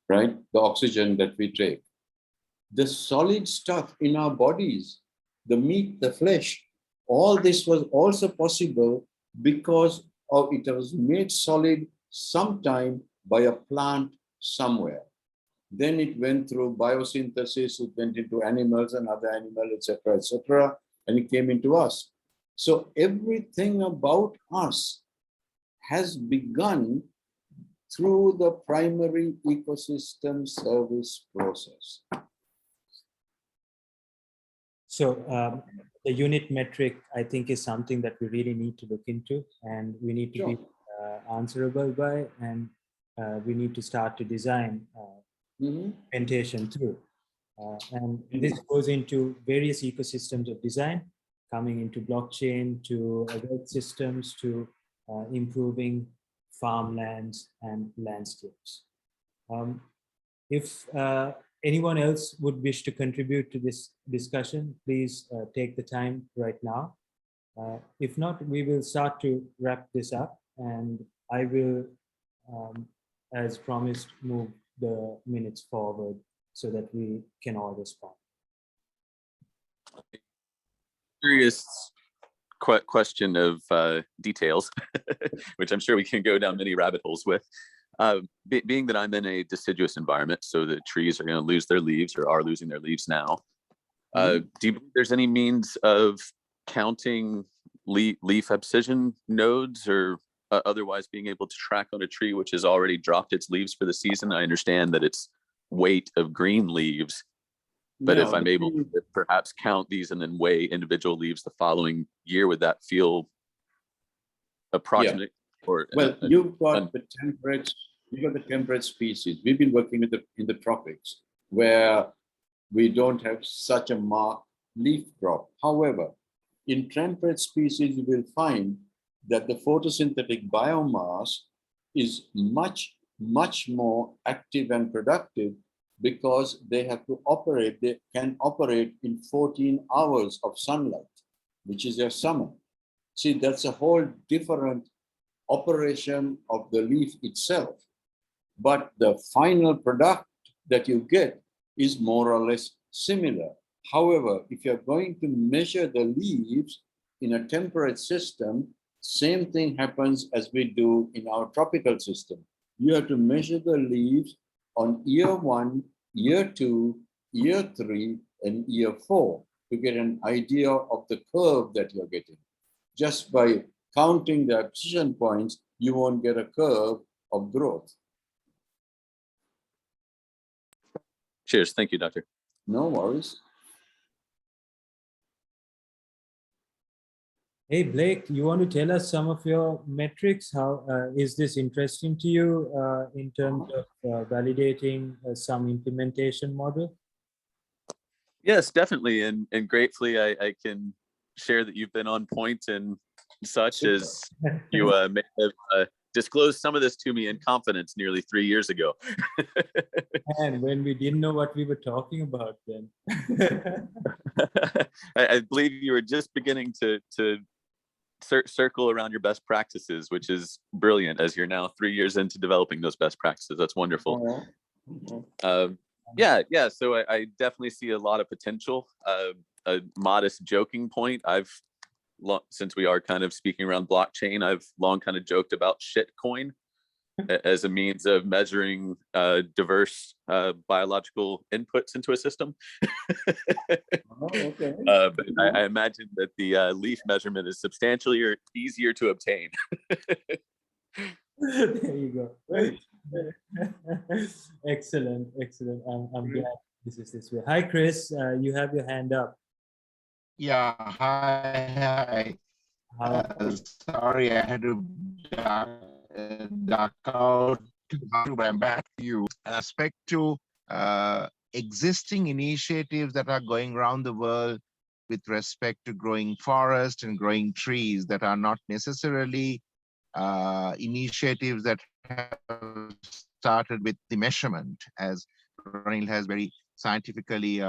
right? The oxygen that we take. The solid stuff in our bodies, the meat, the flesh, all this was also possible because it was made solid sometime by a plant somewhere. Then it went through biosynthesis, it went into animals and other animals, etc., and it came into us. So everything about us has begun through the primary ecosystem service process. So the unit metric, I think, is something that we really need to look into, and we need to be answerable by, and we need to start to design implementation through. And this goes into various ecosystems of design, coming into blockchain, to wealth systems, to improving farmlands and landscapes. If anyone else would wish to contribute to this discussion, please take the time right now. If not, we will start to wrap this up, and I will, as promised, move the minutes forward so that we can all respond. Curious question of details, which I'm sure we can go down many rabbit holes with. Being that I'm in a deciduous environment, so the trees are going to lose their leaves or are losing their leaves now, do you believe there's any means of counting leaf abscission nodes or otherwise being able to track on a tree which has already dropped its leaves for the season? I understand that it's weight of green leaves, but if I'm able to perhaps count these and then weigh individual leaves the following year, would that feel approximate? Or well, you've got the temperate species. We've been working in the tropics where we don't have such a marked leaf drop. However, in temperate species, you will find that the photosynthetic biomass is much, much more active and productive because they have to operate, they can operate in 14 hours of sunlight, which is their summer. See, that's a whole different operation of the leaf itself. But the final product that you get is more or less similar. However, if you're going to measure the leaves in a temperate system, same thing happens as we do in our tropical system. You have to measure the leaves on year 1, year 2, year 3, and year 4 to get an idea of the curve that you're getting. Just by counting the abscission points, you won't get a curve of growth. Cheers. Thank you, Doctor. No worries. Hey, Blake, you want to tell us some of your metrics? How is this interesting to you in terms of validating some implementation model? Yes, definitely. And gratefully, I can share that you've been on point and such, as you may have disclosed some of this to me in confidence nearly 3 years ago. And when we didn't know what we were talking about then. I believe you were just beginning to circle around your best practices, which is brilliant, as you're now 3 years into developing those best practices. That's wonderful. Yeah. So I definitely see a lot of potential. A modest joking point. Since we are kind of speaking around blockchain, I've long kind of joked about shitcoin as a means of measuring diverse biological inputs into a system. Okay. But I imagine that the leaf measurement is substantially easier to obtain. There you go. Excellent. I'm glad this is this way. Hi, Chris. You have your hand up. Yeah, hi. Sorry, I had to duck out. I'm back to you. Respect to existing initiatives that are going around the world with respect to growing forest and growing trees that are not necessarily initiatives that have started with the measurement, as Ronil has very scientifically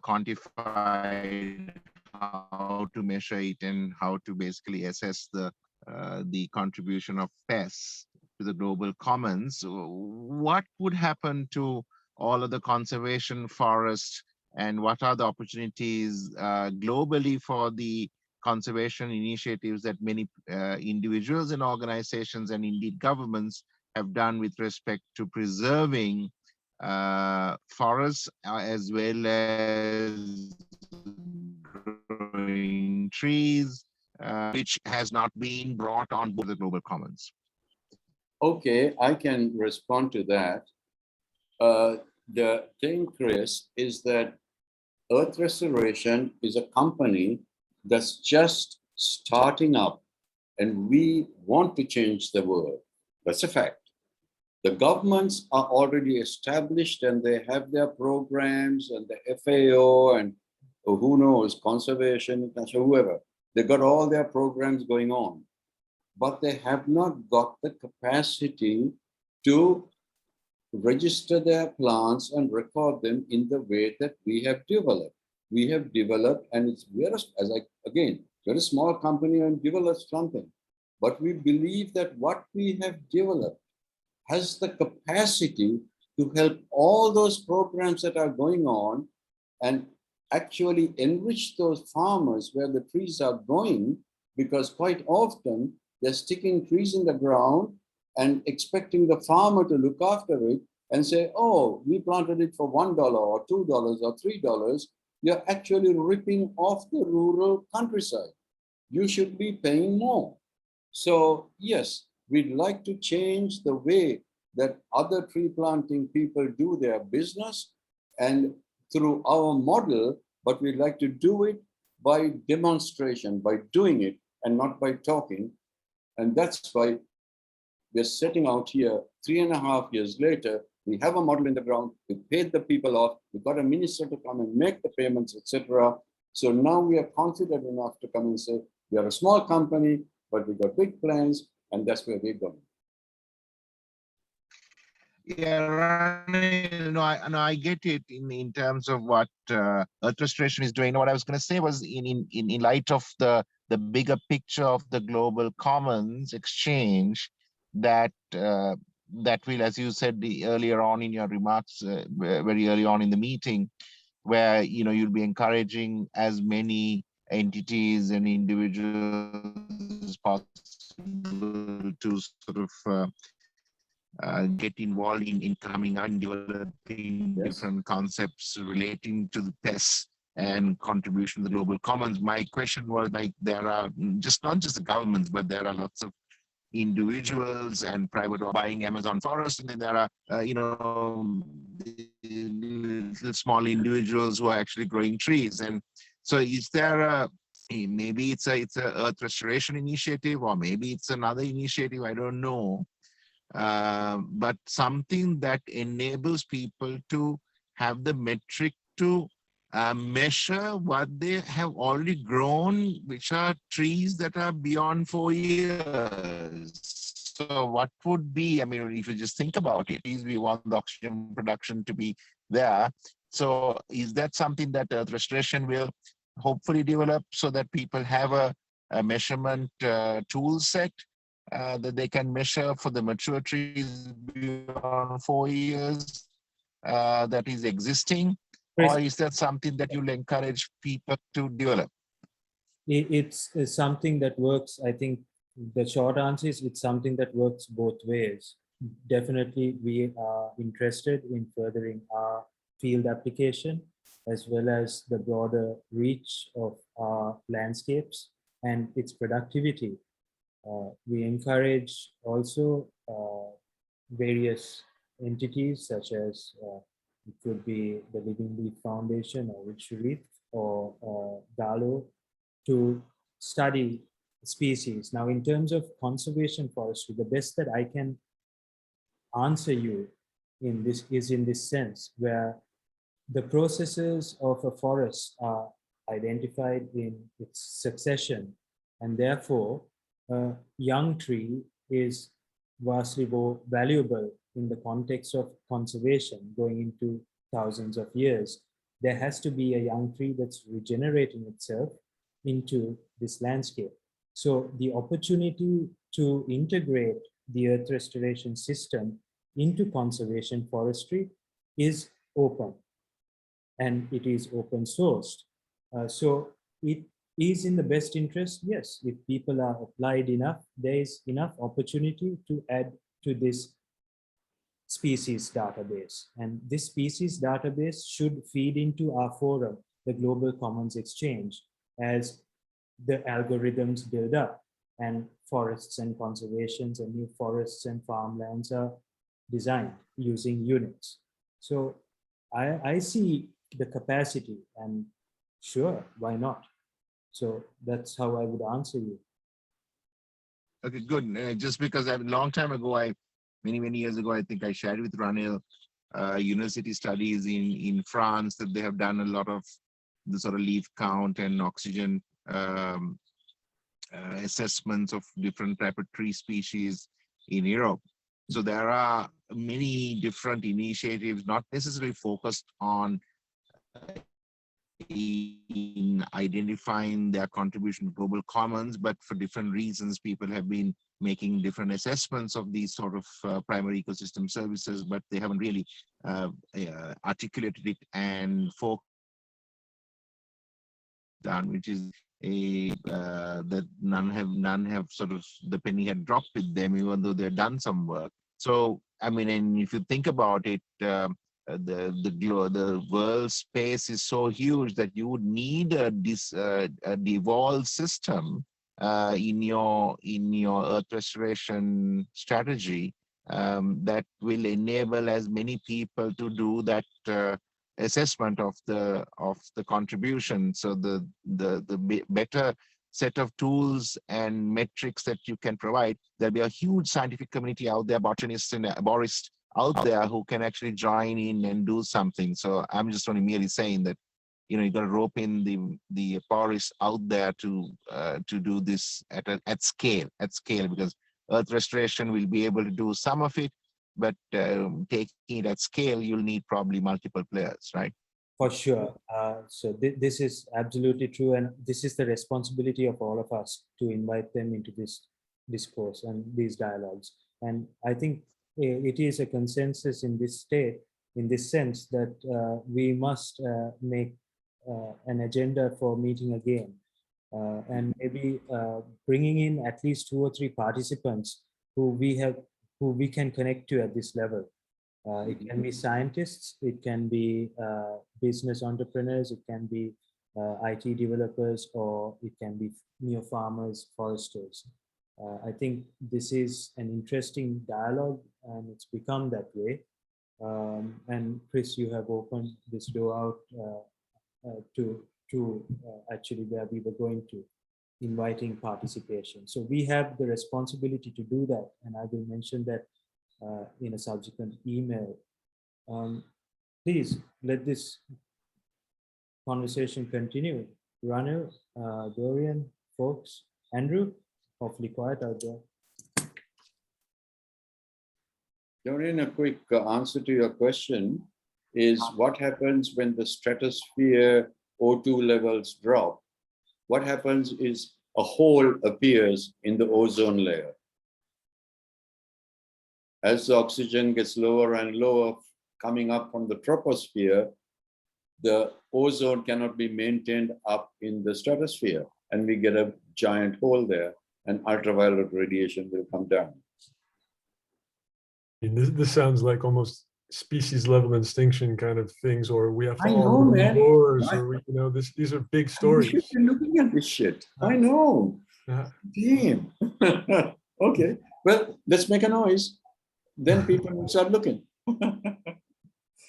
quantified how to measure it and how to basically assess the contribution of PES to the global commons. What would happen to all of the conservation forests, and what are the opportunities globally for the conservation initiatives that many individuals and organizations and indeed governments have done with respect to preserving forests as well as growing trees, which has not been brought on board the global commons? Okay, I can respond to that. The thing, Chris, is that EarthRestoration is a company that's just starting up, and we want to change the world. That's a fact. The governments are already established and they have their programs, and the FAO and who knows, conservation, whoever. They got all their programs going on, but they have not got the capacity to register their plants and record them in the way that we have developed. We have developed, and we're a small company and developed something, but we believe that what we have developed has the capacity to help all those programs that are going on and actually enrich those farmers where the trees are going, because quite often they're sticking trees in the ground and expecting the farmer to look after it and say, oh, we planted it for $1 or $2 or $3. You're actually ripping off the rural countryside. You should be paying more. So yes, we'd like to change the way that other tree planting people do their business and through our model, but we'd like to do it by demonstration, by doing it and not by talking. And that's why we're setting out here 3.5 years later. We have a model in the ground, we paid the people off, we got a minister to come and make the payments, etc. So now we are confident enough to come and say, we are a small company, but we got big plans, and that's where we're going. Yeah, I get it in terms of what EarthRestoration is doing. What I was going to say was in light of the bigger picture of the global commons exchange that will, as you said earlier on in your remarks, very early on in the meeting, where you'll be encouraging as many entities and individuals as possible to sort of get involved in coming out and developing different concepts relating to the PES and contribution to the global commons. My question was, like, there are not just the governments, but there are lots of individuals and private buying Amazon forest, and then there are little small individuals who are actually growing trees. And so is there a, maybe it's a earth restoration initiative, or maybe it's another initiative, I don't know, but something that enables people to have the metric to measure what they have already grown, which are trees that are beyond 4 years. So what would be, I mean, if you just think about it, we want the oxygen production to be there. So is that something that earth restoration will hopefully develop, so that people have a measurement tool set that they can measure for the mature trees beyond 4 years that is existing? Or is that something that you'll encourage people to develop? It's something that works. I think the short answer is it's something that works both ways. Definitely, we are interested in furthering our field application, as well as the broader reach of our landscapes and its productivity. We encourage also various entities, such as it could be the Living Leaf Foundation or Rich Relief or DALO, to study species. Now, in terms of conservation forestry, the best that I can answer you in this is in this sense, where the processes of a forest are identified in its succession, and therefore a young tree is vastly more valuable in the context of conservation going into thousands of years. There has to be a young tree that's regenerating itself into this landscape. So the opportunity to integrate the earth restoration system into conservation forestry is open, and it is open sourced. So it is in the best interest, yes, if people are applied enough, there is enough opportunity to add to this species database. And this species database should feed into our forum, the Global Commons Exchange, as the algorithms build up and forests and conservations and new forests and farmlands are designed using units. So I see the capacity, and sure, why not? So that's how I would answer you. Okay, good. Just because a long time ago, many years ago, I think I shared with Ranil university studies in France that they have done a lot of the sort of leaf count and oxygen assessments of different type of tree species in Europe. So there are many different initiatives, not necessarily focused on in identifying their contribution to global commons, but for different reasons, people have been making different assessments of these sort of primary ecosystem services, but they haven't really articulated it and focused on, which is a that none have sort of, the penny had dropped with them, even though they've done some work. So I mean, and if you think about it, the world space is so huge that you would need a devolved system in your earth restoration strategy that will enable as many people to do that assessment of the contribution. So the better set of tools and metrics that you can provide, there'll be a huge scientific community out there, botanists and arborists out there who can actually join in and do something. So I'm just only merely saying that, you know, you got to rope in the arborists out there to do this at scale, because earth restoration will be able to do some of it, but taking it at scale, you'll need probably multiple players, right? For sure. So this is absolutely true. And this is the responsibility of all of us to invite them into this discourse and these dialogues. And I think it is a consensus in this state, in this sense, that we must make an agenda for meeting again. And maybe bringing in at least 2 or 3 participants who we have who we can connect to at this level. It can be scientists, it can be business entrepreneurs, it can be IT developers, or it can be near farmers, foresters. I think this is an interesting dialogue, and it's become that way. And Chris, you have opened this door out to actually where we were going to, inviting participation. So we have the responsibility to do that, and I will mention that in a subsequent email. Please let this conversation continue. Ranu, Dorian, folks, Andrew, hopefully quiet out there. Dorian, a quick answer to your question is what happens when the stratosphere O2 levels drop? What happens is a hole appears in the ozone layer. As the oxygen gets lower and lower coming up from the troposphere, the ozone cannot be maintained up in the stratosphere, and we get a giant hole there, and ultraviolet radiation will come down. This sounds like almost species level extinction kind of things, or we have to I all know, live man. indoors, or we, these are big stories. You should be looking at this shit. I know. Damn. Okay. Well, let's make a noise. Then people will start looking.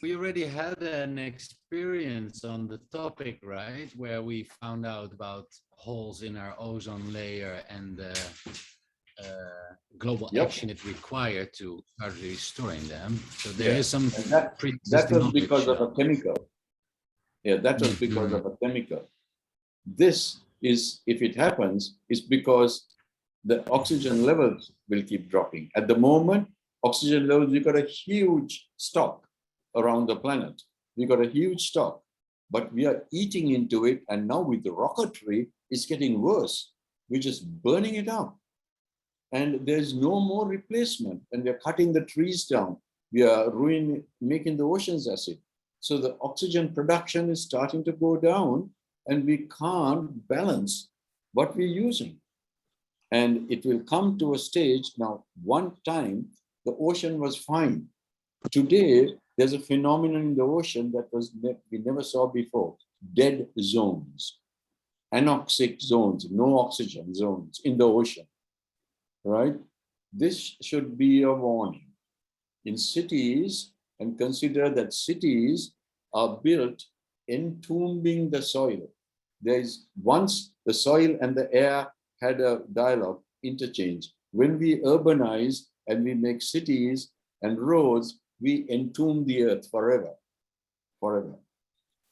We already had an experience on the topic, right? Where we found out about holes in our ozone layer and the global action it required to start restoring them. So there is some that was because of a chemical. Yeah, that was because of a chemical. This is, if it happens, is because the oxygen levels will keep dropping. At the moment, oxygen levels, we've got a huge stock around the planet. We've got a huge stock, but we are eating into it. And now with the rocketry, it's getting worse. We're just burning it up. And there's no more replacement. And we're cutting the trees down. We are making the oceans acid. So the oxygen production is starting to go down, and we can't balance what we're using. And it will come to a stage now. One time, the ocean was fine. Today, there's a phenomenon in the ocean that we never saw before: dead zones, anoxic zones, no oxygen zones in the ocean. Right? This should be a warning. In cities, and consider that cities are built entombing the soil. There is once the soil and the air had a dialogue, interchange. When we urbanize and we make cities and roads, we entomb the earth forever, forever,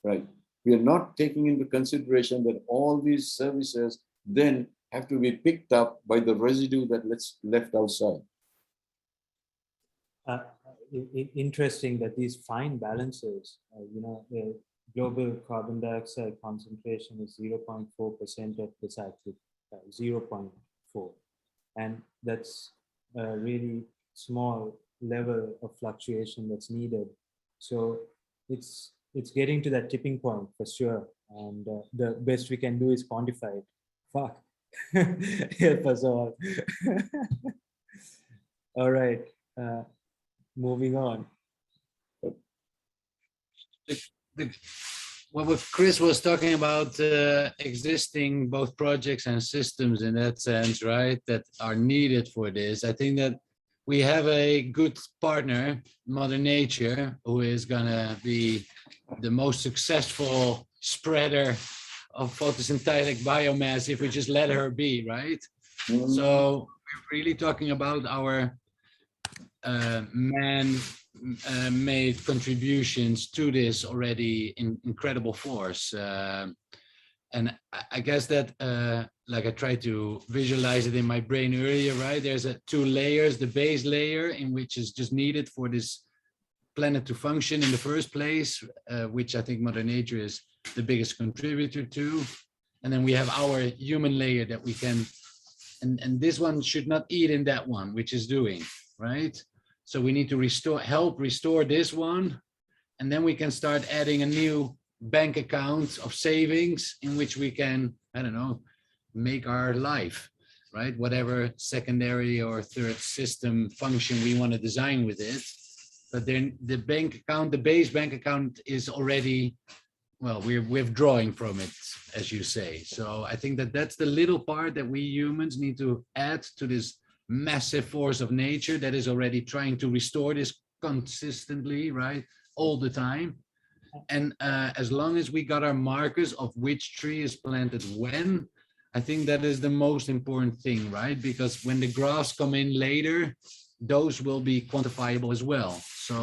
right? We are not taking into consideration that all these services then have to be picked up by the residue that left outside. Interesting that these fine balances, the global carbon dioxide concentration is 0.4% of the cycle, 0.4. And that's a really small level of fluctuation that's needed. So it's getting to that tipping point for sure. And the best we can do is quantify it. Fuck. Help us all. All right. Moving on. What Chris was talking about, existing both projects and systems in that sense, right, that are needed for this. I think that we have a good partner, Mother Nature, who is gonna be the most successful spreader of photosynthetic biomass if we just let her be, right? So we're really talking about our man-made contributions to this already in incredible force. And I guess that, like I tried to visualize it in my brain earlier, right? There's two layers: the base layer, in which is just needed for this planet to function in the first place, which I think Mother Nature is the biggest contributor to. And then we have our human layer that we can, and this one should not eat in that one, which is doing, right? So we need to help restore this one, and then we can start adding a new bank account of savings in which we can, I don't know, make our life, right? Whatever secondary or third system function we want to design with it. But then the bank account, the base bank account is already, well, we're withdrawing from it, as you say. So I think that that's the little part that we humans need to add to this massive force of nature that is already trying to restore this consistently, right? All the time. And as long as we got our markers of which tree is planted when, I think that is the most important thing, right? Because when the graphs come in later, those will be quantifiable as well. So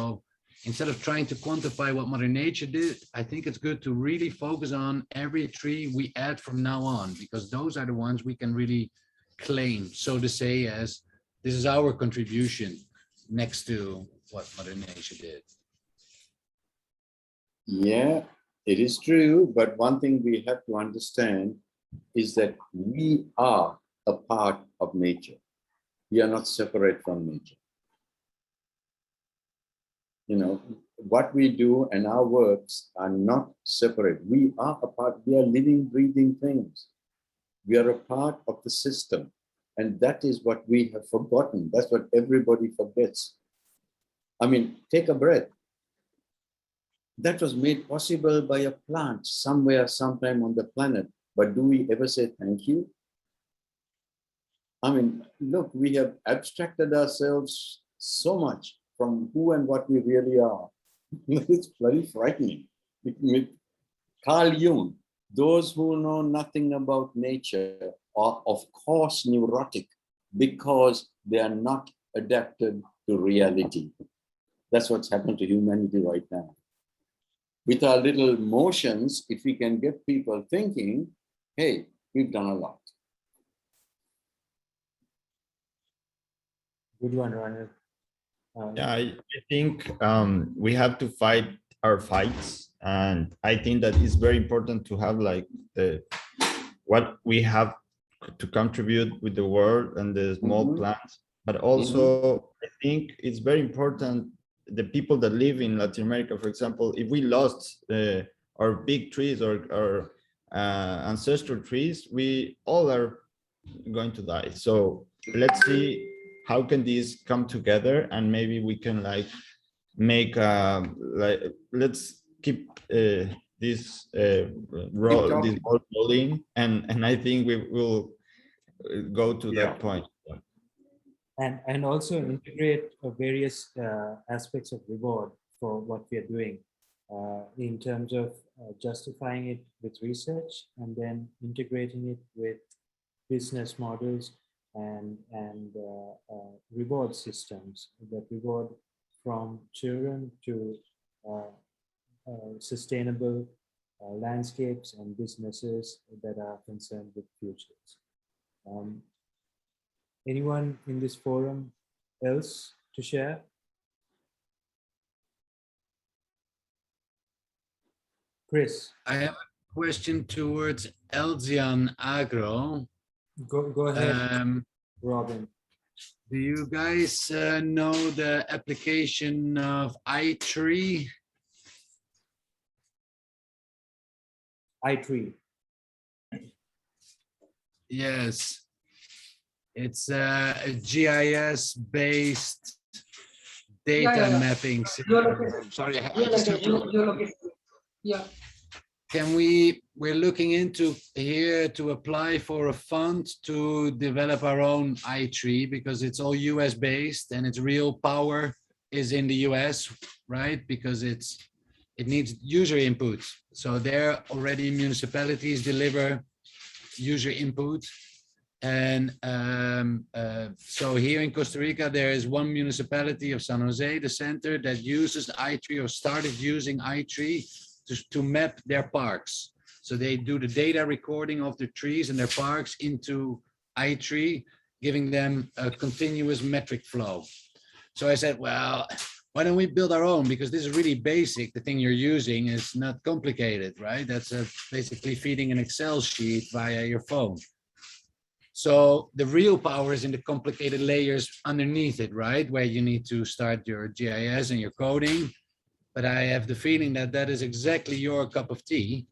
instead of trying to quantify what Mother Nature did, I think it's good to really focus on every tree we add from now on, because those are the ones we can really claim, so to say, as this is our contribution next to what Mother Nature did. Yeah, it is true. But one thing we have to understand is that we are a part of nature. We are not separate from nature. You know, what we do and our works are not separate. We are a part, we are living, breathing things. We are a part of the system. And that is what we have forgotten. That's what everybody forgets. I mean, take a breath. That was made possible by a plant somewhere, sometime on the planet. But do we ever say thank you? I mean, look, we have abstracted ourselves so much from who and what we really are. It's very frightening. With Carl Jung, those who know nothing about nature are of course neurotic because they are not adapted to reality. That's what's happened to humanity right now. With our little motions, if we can get people thinking, hey, we've done a lot. Good one, Ronald. Yeah, I think we have to fight our fights, and I think that it's very important to have like what we have to contribute with the world and the small plants, but also I think it's very important the people that live in Latin America, for example, if we lost our big trees or ancestral trees, we all are going to die. So let's see how can these come together, and maybe we can like make like let's keep this ball rolling, and I think we will go to that point. And also integrate various aspects of reward for what we are doing in terms of justifying it with research and then integrating it with business models and reward systems that reward from children to sustainable landscapes and businesses that are concerned with futures. Anyone in this forum else to share? Chris. I have a question towards Elzian Agro. Go ahead, Robin. Do you guys know the application of iTree? iTree. Yes. It's a GIS-based data mapping system. Sorry, Yeah. We're looking into here to apply for a fund to develop our own iTree because it's all US based and its real power is in the US, right? Because it needs user input. So there already municipalities deliver user input. And so here in Costa Rica, there is one municipality of San Jose, the center, that uses iTree or started using iTree to map their parks. So they do the data recording of the trees in their parks into iTree, giving them a continuous metric flow. So I said, well, why don't we build our own? Because this is really basic. The thing you're using is not complicated, right? That's basically feeding an Excel sheet via your phone. So the real power is in the complicated layers underneath it, right? Where you need to start your GIS and your coding. But I have the feeling that that is exactly your cup of tea.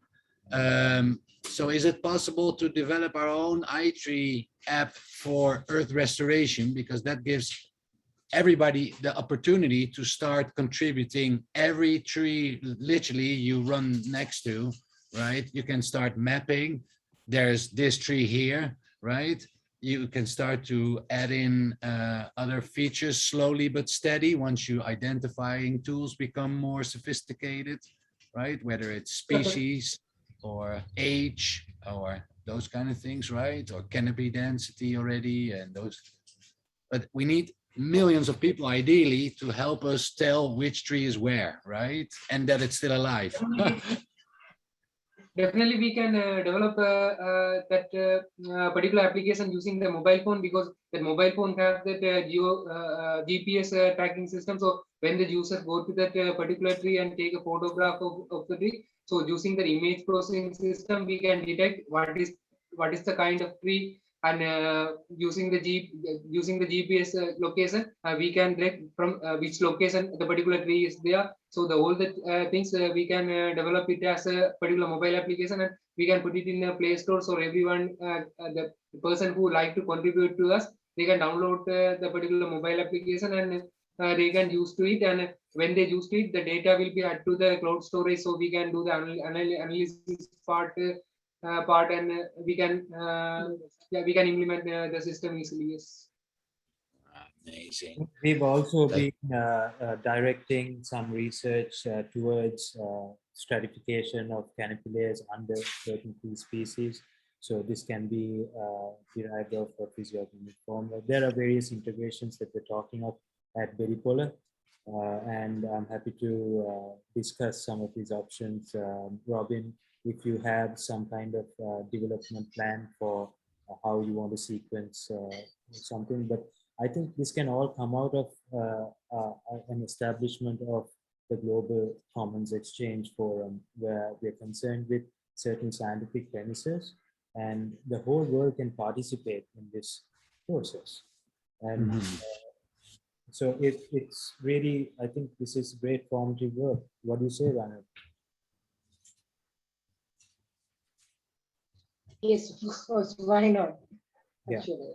So is it possible to develop our own iTree app for earth restoration? Because that gives everybody the opportunity to start contributing. Every tree literally you run next to, right? You can start mapping. There's this tree here, right? You can start to add in other features slowly but steady once you identifying tools become more sophisticated, right? Whether it's species or age or those kind of things, right? Or canopy density already and those. But we need millions of people ideally to help us tell which tree is where, right? And that it's still alive. Definitely, we can develop that particular application using the mobile phone, because the mobile phone has that GPS tracking system. So when the user go to that particular tree and take a photograph of the tree, so using the image processing system, we can detect what is the kind of tree, and using the GPS location, we can direct from which location the particular tree is there. So the all the things we can develop it as a particular mobile application, and we can put it in a Play Store. So everyone, the person who like to contribute to us, they can download the particular mobile application, and they can use to it. And when they use to it, the data will be added to the cloud storage. So we can do the analysis part, and we can implement the system easily. Yes. Amazing. We've also been directing some research towards stratification of canopy layers under certain key species. So this can be derived of a physiognomic form. There are various integrations that we're talking of at Beripola, and I'm happy to discuss some of these options. Robin, if you have some kind of development plan for how you want to sequence something, but I think this can all come out of an establishment of the Global Commons Exchange Forum, where we're concerned with certain scientific premises, and the whole world can participate in this process. And so it's really, I think this is great formative work. What do you say, Ranil? Yes, of course, why not? Yeah. Actually.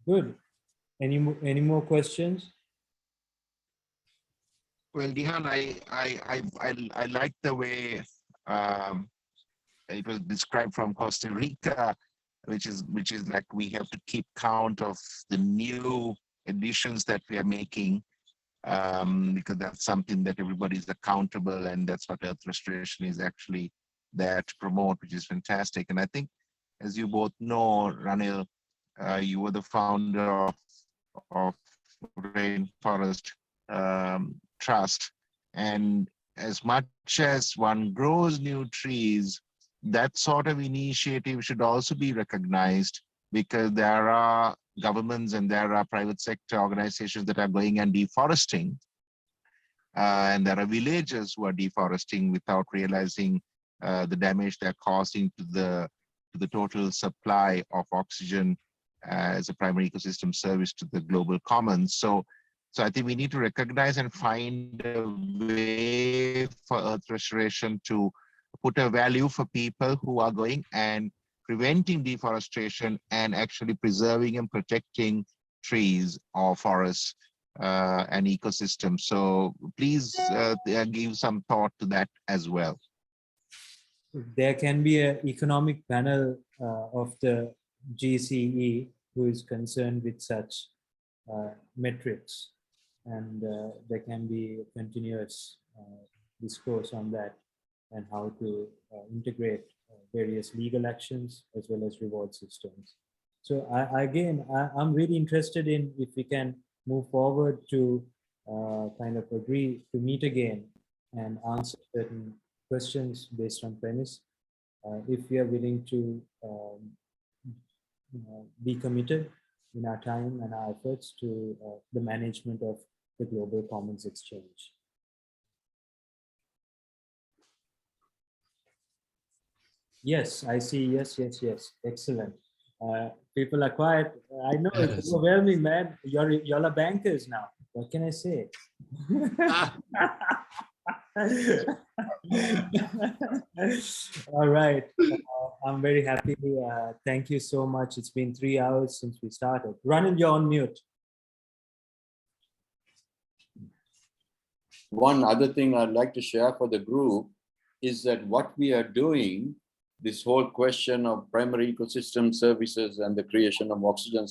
Good. Any more questions? Well, Dihan, I like the way it was described from Costa Rica, which is like we have to keep count of the new additions that we are making, because that's something that everybody is accountable, and that's what Earth Restoration is actually there to promote, which is fantastic. And I think, as you both know, Ranil, you were the founder of Rainforest Trust, and as much as one grows new trees, that sort of initiative should also be recognized, because there are governments and there are private sector organizations that are going and deforesting, and there are villagers who are deforesting without realizing the damage they're causing to the total supply of oxygen as a primary ecosystem service to the global commons. So I think we need to recognize and find a way for Earth Restoration to put a value for people who are going and preventing deforestation and actually preserving and protecting trees or forests and ecosystems. So please give some thought to that as well. There can be an economic panel of the GCE who is concerned with such metrics, and there can be continuous discourse on that and how to integrate various legal actions as well as reward systems. So I'm really interested in if we can move forward to kind of agree to meet again and answer certain questions based on premise. If we are willing to be committed in our time and our efforts to the management of the Global Commons Exchange. Yes, I see. Yes. Excellent. People are quiet. I know it's overwhelming, man. Y'all are bankers now. What can I say? All right. I'm very happy. Thank you so much. It's been 3 hours since we started. Ranil, you're on mute. One other thing I'd like to share for the group is that what we are doing, this whole question of primary ecosystem services and the creation of oxygen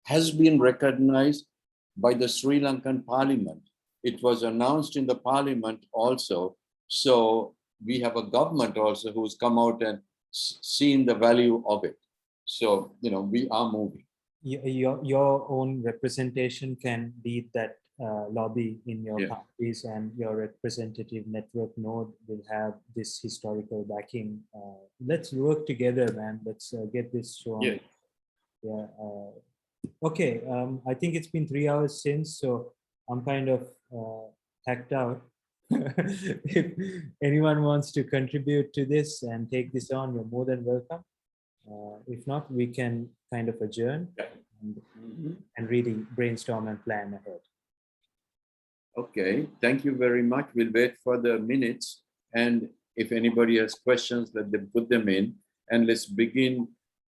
has been recognized by the Sri Lankan Parliament. It was announced in the Parliament also. So we have a government also who's come out and seen the value of it. So, you know, we are moving. Your own representation can lead that lobby in your Yeah. countries, and your representative network node will have this historical backing. Let's work together, man. Let's get this shown. Yeah. Yeah. Okay. I think it's been 3 hours since, so I'm kind of hacked out. If anyone wants to contribute to this and take this on, you're more than welcome. If not, we can kind of adjourn and really brainstorm and plan ahead. Okay, thank you very much. We'll wait for the minutes. And if anybody has questions, let them put them in. And let's begin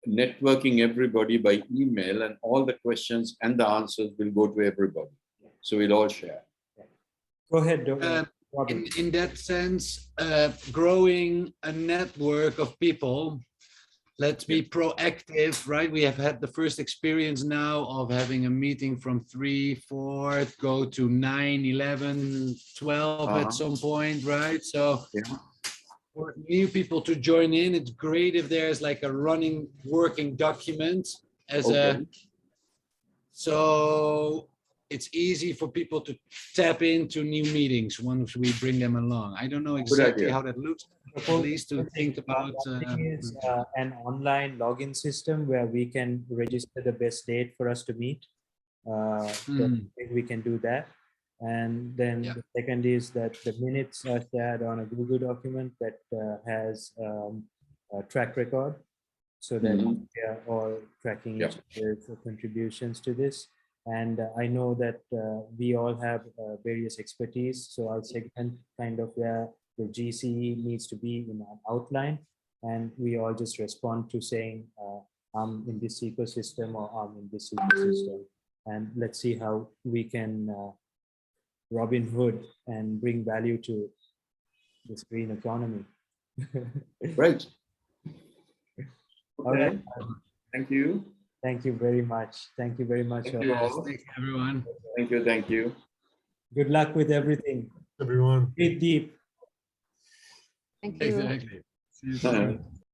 networking everybody by email, and all the questions and the answers will go to everybody. So we'll all share. Go ahead, Robin. In that sense, growing a network of people, let's be proactive, right? We have had the first experience now of having a meeting from 3, 4, go to 9, 11, 12 at some point, right? So for new people to join in, it's great if there's like a running working document as so it's easy for people to tap into new meetings once we bring them along. I don't know exactly how that looks, at least to think about. Is an online login system where we can register the best date for us to meet. We can do that. And then the second is that the minutes are shared on a Google document that has a track record, so that we are all tracking each other's contributions to this. And I know that we all have various expertise, so I'll segment kind of where the GCE needs to be in an outline, and we all just respond to saying, I'm in this ecosystem or I'm in this ecosystem. And let's see how we can Robin Hood and bring value to this green economy. Great. All right. Thank you. Thank you very much. Thank you very much. Thank you all. Thank you, everyone. Thank you. Thank you. Good luck with everything. Everyone. Breathe deep. Thank you. Exactly. See you soon.